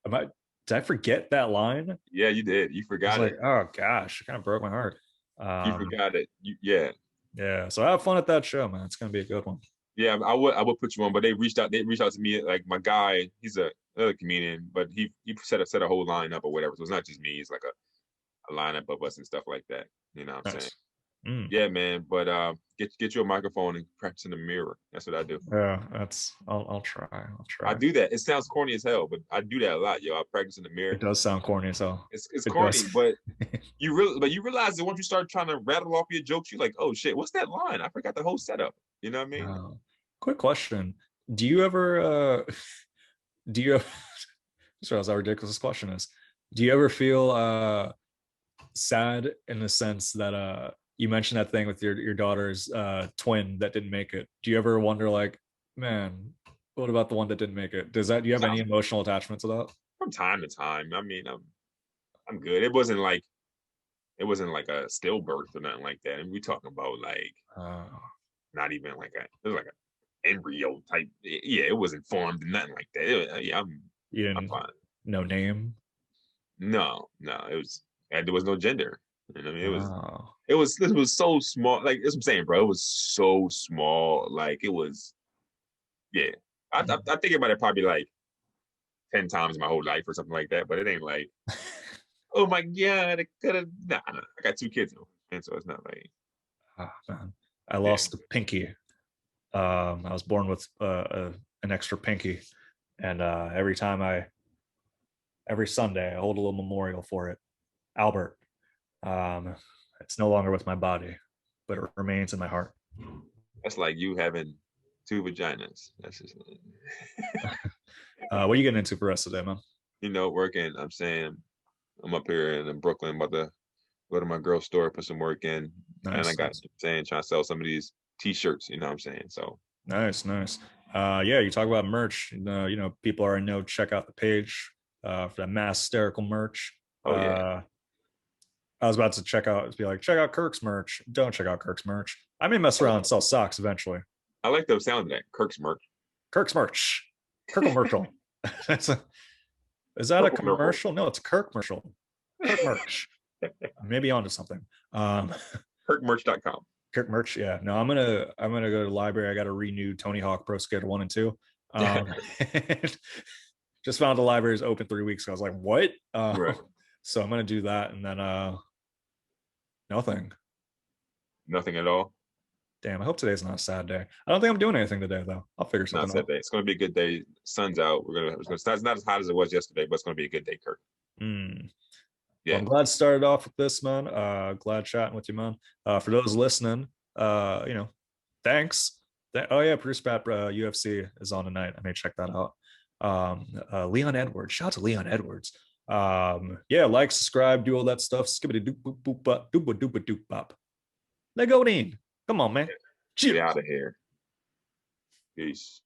[SPEAKER 2] did I forget that line?
[SPEAKER 1] Yeah, you did. You
[SPEAKER 2] I was
[SPEAKER 1] forgot it.
[SPEAKER 2] like, oh gosh, it kind of broke my heart.
[SPEAKER 1] You forgot it. Yeah.
[SPEAKER 2] Yeah, so have fun at that show, man. It's gonna be a good one.
[SPEAKER 1] Yeah, I would put you on, but they reached out to me, like my guy, he's another comedian, but he set a whole lineup or whatever. So it's not just me, it's like a lineup of us and stuff like that. You know what I'm saying?
[SPEAKER 2] Nice. Mm.
[SPEAKER 1] Yeah, man. But get you a microphone and practice in the mirror. That's what I do.
[SPEAKER 2] Yeah, I'll try.
[SPEAKER 1] I do that. It sounds corny as hell, but I do that a lot, yo. I practice in the mirror.
[SPEAKER 2] It does sound corny as hell.
[SPEAKER 1] It's
[SPEAKER 2] It
[SPEAKER 1] corny,
[SPEAKER 2] does.
[SPEAKER 1] but you realize that once you start trying to rattle off your jokes, you're like, oh shit, what's that line? I forgot the whole setup. You know what I mean?
[SPEAKER 2] Quick question. Do you ever do you just realize how ridiculous this question is. Do you ever feel sad in the sense that you mentioned that thing with your daughter's twin that didn't make it? Do you ever wonder like, man, what about the one that didn't make it? Do you have any emotional attachment to that?
[SPEAKER 1] From time to time. I mean, I'm good. It wasn't like a stillbirth or nothing like that. And we talking about like not even like it was like an embryo type. Yeah, it wasn't formed and nothing like that. I'm fine.
[SPEAKER 2] No name?
[SPEAKER 1] No, it was, and there was no gender. You know what I mean? It was so small. Like that's what I'm saying, bro. It was so small. Like it was, yeah. I think about it probably like 10 times my whole life or something like that, but it ain't like, oh my god, it could have. Nah, I got 2 kids, and so it's not like.
[SPEAKER 2] Man. I lost a pinky. I was born with an extra pinky, and every Sunday I hold a little memorial for it. Albert. It's no longer with my body, but it remains in my heart.
[SPEAKER 1] That's like you having 2 vaginas. That's just.
[SPEAKER 2] What are you getting into for the rest of the day, man?
[SPEAKER 1] You know, working. I'm saying I'm up here in Brooklyn, about to go to my girl's store, put some work in, and I got trying to sell some of these T-shirts. You know what I'm saying? So
[SPEAKER 2] nice. Yeah, you talk about merch. People are in know. Check out the page for that mass hysterical merch.
[SPEAKER 1] Oh yeah.
[SPEAKER 2] I was about to check out Kirk's merch. Don't check out Kirk's merch. I may mess around and sell socks eventually.
[SPEAKER 1] I like the sound of that. Kirk's merch.
[SPEAKER 2] Kirk commercial. Is that a commercial? No, it's a Kirk commercial. Kirk merch. Maybe onto something.
[SPEAKER 1] Kirkmerch.com.
[SPEAKER 2] Kirk merch. Yeah. No, I'm gonna go to the library. I got to renew Tony Hawk Pro Skater 1 and 2. Just found the library is open 3 weeks ago. I was like, what?
[SPEAKER 1] Right.
[SPEAKER 2] So I'm gonna do that, and then nothing
[SPEAKER 1] at all.
[SPEAKER 2] Damn, I hope today's not a sad day. I don't think I'm doing anything today though. I'll figure something out.
[SPEAKER 1] It's gonna be a good day. Sun's out. It's not as hot as it was yesterday, but it's gonna be a good day, Kirk.
[SPEAKER 2] Yeah. Well, I'm glad to start off with this, man. Glad chatting with you, man. For those listening, thanks. Oh yeah, Bruce Pat UFC is on tonight. I may check that out. Leon Edwards. Shout out to Leon Edwards. Yeah, like, subscribe, do all that stuff. Skibbity doop boop boop bop, doop doop doop bop. Let go in. Come on, man.
[SPEAKER 1] Get
[SPEAKER 2] Cheers.
[SPEAKER 1] out of here. Peace.